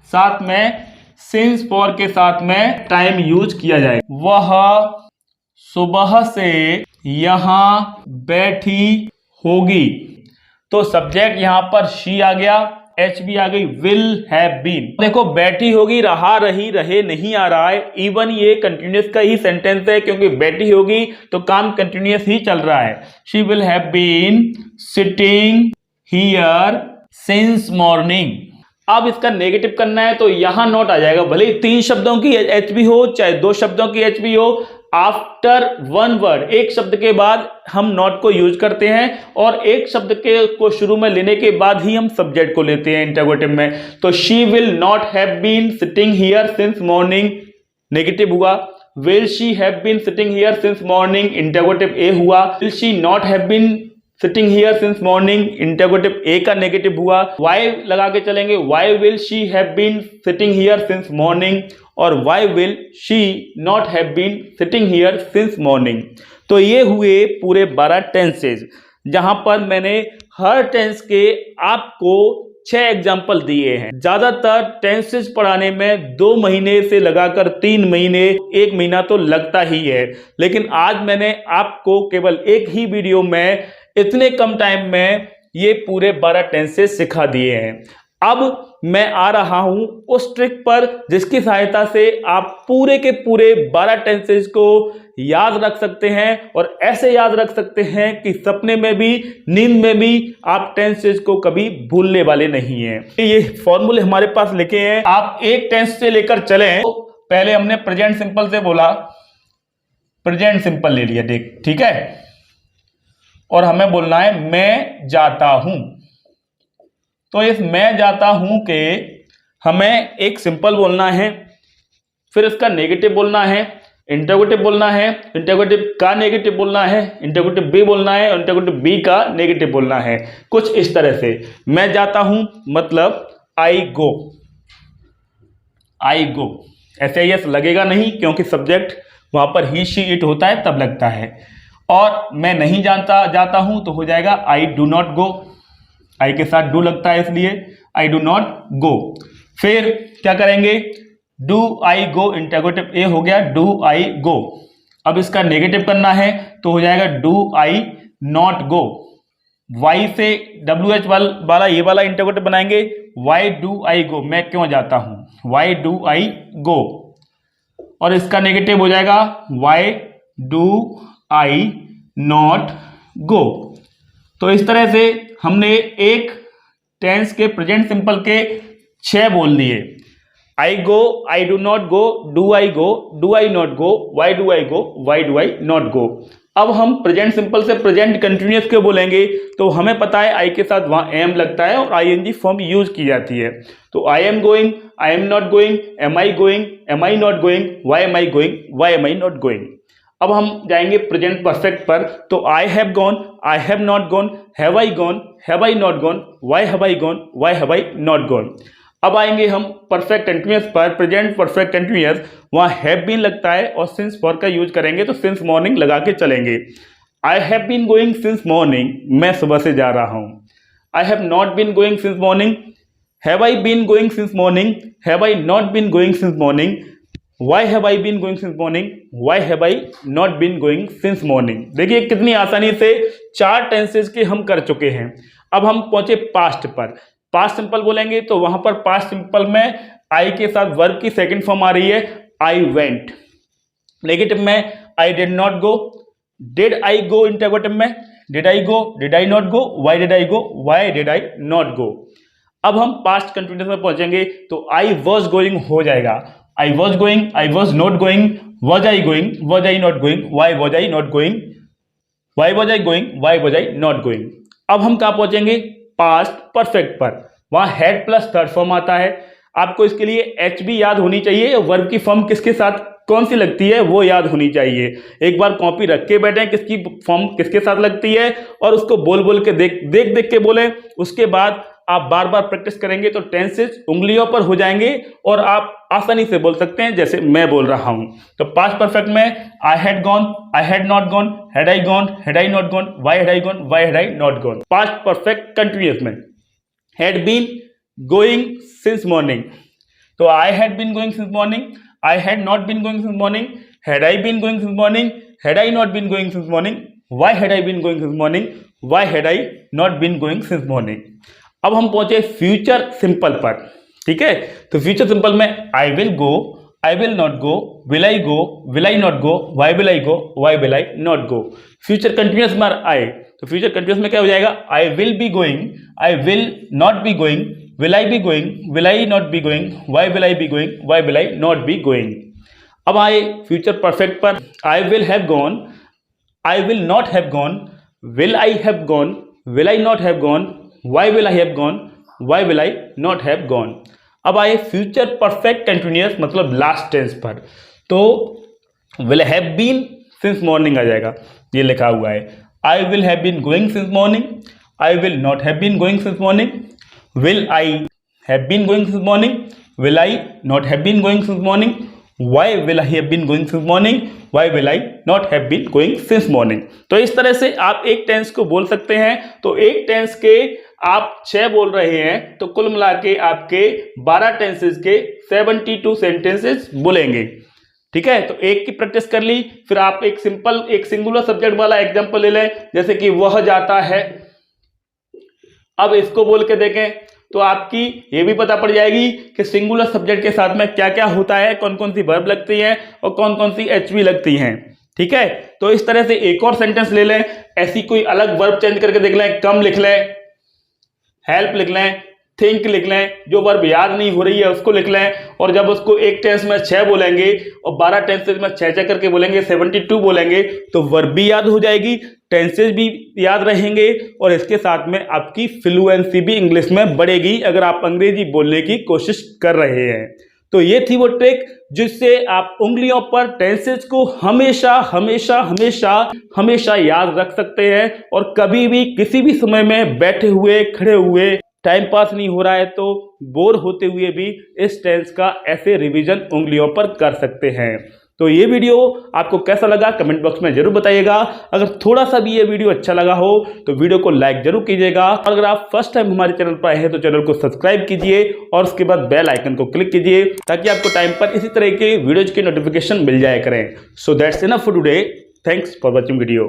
साथ में सिंस फॉर के साथ में टाइम यूज किया जाएगा। वह सुबह से यहां बैठी होगी, तो सब्जेक्ट यहां पर शी आ गया, एचबी आ गई विल हैव बीन। देखो बैठी होगी, रहा रही रहे नहीं आ रहा है, इवन ये कंटिन्यूअस का ही सेंटेंस है क्योंकि बैठी होगी तो काम कंटिन्यूअस ही चल रहा है। She will have been sitting here since morning. अब इसका नेगेटिव करना है तो यहां नॉट आ जाएगा, भले ही 3 शब्दों की एचबी हो चाहे 2 शब्दों की एचबी हो, आफ्टर वन वर्ड, एक शब्द के बाद हम नॉट को यूज करते हैं और एक शब्द के को शुरू में लेने के बाद ही हम सब्जेक्ट को लेते हैं इंटरोगेटिव में। तो she will not have been sitting here since morning, negative हुआ। Will she have been sitting here since morning, interrogative A हुआ। Will she not have been sitting here since morning, interrogative A का negative हुआ। Why लगा के चलेंगे, why will she have been sitting here since morning, और why will she not have been sitting here since morning. तो ये हुए पूरे 12 टेंसेज, जहां पर मैंने हर टेंस के आपको 6 एग्जाम्पल दिए हैं। ज्यादातर टेंसेज पढ़ाने में 2 महीने से लगाकर 3 महीने, 1 महीना तो लगता ही है, लेकिन आज मैंने आपको केवल एक ही वीडियो में इतने कम टाइम में ये पूरे 12 टेंसेज सिखा दिए हैं। अब मैं आ रहा हूं उस ट्रिक पर जिसकी सहायता से आप पूरे के पूरे 12 टेंसेज को याद रख सकते हैं और ऐसे याद रख सकते हैं कि सपने में भी, नींद में भी आप टेंसेज को कभी भूलने वाले नहीं हैं। ये फॉर्मूले हमारे पास लिखे हैं, आप एक टेंस से लेकर चलें। तो पहले हमने प्रेजेंट सिंपल से बोला, प्रेजेंट सिंपल ले लिया, देख ठीक है, और हमें बोलना है मैं जाता हूं। तो इस मैं जाता हूं के हमें एक सिंपल बोलना है, फिर इसका नेगेटिव बोलना है, इंटरोगेटिव बोलना है, इंटरोगेटिव का नेगेटिव बोलना है, इंटरोगेटिव बी बोलना है और इंटरोगेटिव बी का नेगेटिव बोलना है। कुछ इस तरह से मैं जाता हूं मतलब आई गो, आई गो। ऐसे यस लगेगा नहीं क्योंकि सब्जेक्ट वहां पर ही शी इट होता है तब लगता है। और मैं नहीं जाता हूं तो हो जाएगा आई डू नॉट गो, आई के साथ डू लगता है इसलिए आई डू नॉट गो। फिर क्या करेंगे, डू आई गो, इंटरोगेटिव ए हो गया, डू आई गो। अब इसका नेगेटिव करना है तो हो जाएगा do I not go. Why से WH वाला ये वाला इंटरोगेटिव बनाएंगे, वाई डू आई गो, मैं क्यों जाता हूं, वाई डू आई गो। और इसका नेगेटिव हो जाएगा वाई डू आई नॉट गो। तो इस तरह से हमने एक टेंस के प्रेजेंट सिंपल के 6 बोल दिए। I go, I do not go, do I go, do I not go, why do I go, why do I not go. अब हम प्रेजेंट सिंपल से प्रेजेंट कंटिन्यूअस के बोलेंगे तो हमें पता है आई के साथ वहां एम लगता है और आईएनजी फॉर्म यूज की जाती है। तो I am going, I am not going, am I going, am I not going, why am I going, why am I not going. अब हम जाएंगे प्रेजेंट परफेक्ट पर। तो I have gone, I have not gone, have I gone, have I not gone, why have I gone, why have I not gone. अब आएंगे हम perfect continuous पर, present perfect continuous, वहां हैव बीन लगता है और सिंस फॉर का use करेंगे तो सिंस मॉर्निंग लगा के चलेंगे। I have been going since morning, मैं सुबह से जा रहा हूं। I have not been going since morning, have I been going since morning, have I not been going since morning, Why have I been going since morning? Why have I not been going since morning? देखिए कितनी आसानी से 4 tenses के हम कर चुके हैं। अब हम पहुंचे पास्ट पर। पास्ट सिंपल बोलेंगे तो वहां पर पास्ट सिंपल में आई के साथ वर्ब की सेकंड फॉर्म आ रही है, आई वेंट। नेगेटिव में I did not go, did I go, interrogative में did I go, did I not go, why did I go, why did I not go. अब हम पास्ट कंटिन्यूअस में पहुंचेंगे तो आई वॉज गोइंग हो जाएगा, I was going, I was not going, was I going, was I not going, why was I not going, why was I going, why was I not going। अब हम कहाँ पहुंचेंगे, past perfect पर। वहां head plus third form आता है। आपको इसके लिए एच भी याद होनी चाहिए और वर्ब की फॉर्म किसके साथ कौन सी लगती है वो याद होनी चाहिए। एक बार कॉपी रख के बैठे किसकी फॉर्म किसके साथ लगती है और उसको बोल बोल के देख के बोले। उसके बाद आप बार बार प्रैक्टिस करेंगे तो टेंसेज उंगलियों पर हो जाएंगे और आप आसानी से बोल सकते हैं जैसे मैं बोल रहा हूं। तो पास्ट परफेक्ट में I had gone, I had not gone, had I gone, had I not gone, why had I gone, why had I not gone. Past perfect continuous में had been going since morning, तो I had been going since morning, I had not been going since morning, had I been going since morning, had I not been going since morning, why had I been going since morning, why had I not been going since morning. अब हम पहुंचे future simple पर, ठीक है। तो future simple में I will go, I will not go, will I go, will I not go, why will I go, why will I not go. Future continuous में आए तो फ्यूचर कंटिन्यूअस में क्या हो जाएगा, I will be going, I will not be going, will I be going, will I not be going, why will I be going, why will I not be going. अब आए future perfect पर। I will have gone, I will not have gone, will I have gone, will I not have gone, why will I have gone, why will I not have gone. अब आए future perfect continuous मतलब last tense पर। तो will have been since morning आ जाएगा, ये लिखा हुआ है। I will have been going since morning, I will not have been going since morning, will I have been going since morning, will I not have been going since morning, why will I have been going since morning, why will I not have been going since morning। तो इस तरह से आप एक tense को बोल सकते हैं। तो एक टेंस के आप 6 बोल रहे हैं तो कुल मिला के आपके 12 टेंसेस के 72 सेंटेंसेस बोलेंगे। ठीक है, तो एक की प्रैक्टिस कर ली, फिर आप एक सिंपल एक सिंगुलर सब्जेक्ट वाला एग्जांपल ले लें, जैसे कि वह जाता है। अब इसको बोल के देखें तो आपकी ये भी पता पड़ जाएगी कि सिंगुलर सब्जेक्ट के साथ में क्या क्या होता है, कौन कौन सी वर्ब लगती हैं और कौन कौन सी एचवी लगती हैं। ठीक है, तो इस तरह से एक और सेंटेंस ले लें, ऐसी कोई अलग वर्ब चेंज करके देख लें, कम लिख लें, हेल्प लिख लें, थिंक लिख लें, जो वर्ब याद नहीं हो रही है उसको लिख लें, और जब उसको एक टेंस में 6 बोलेंगे और 12 टेंसेज में 6 करके बोलेंगे, 72 बोलेंगे, तो वर्ब भी याद हो जाएगी, टेंसेज भी याद रहेंगे, और इसके साथ में आपकी फ्लुएंसी भी इंग्लिश में बढ़ेगी अगर आप अंग्रेजी बोलने की कोशिश कर रहे हैं। तो ये थी वो ट्रिक जिससे आप उंगलियों पर टेंसेज को हमेशा हमेशा हमेशा हमेशा याद रख सकते हैं, और कभी भी किसी भी समय में बैठे हुए, खड़े हुए, टाइम पास नहीं हो रहा है तो बोर होते हुए भी इस टेंस का ऐसे रिवीजन उंगलियों पर कर सकते हैं। तो ये वीडियो आपको कैसा लगा कमेंट बॉक्स में जरूर बताइएगा। अगर थोड़ा सा भी ये वीडियो अच्छा लगा हो तो वीडियो को लाइक जरूर कीजिएगा, और अगर आप फर्स्ट टाइम हमारे चैनल पर आए हैं तो चैनल को सब्सक्राइब कीजिए और उसके बाद बेल आइकन को क्लिक कीजिए ताकि आपको टाइम पर इसी तरह के वीडियोज की नोटिफिकेशन मिल जाया करें। So that's enough for today, thanks for watching video.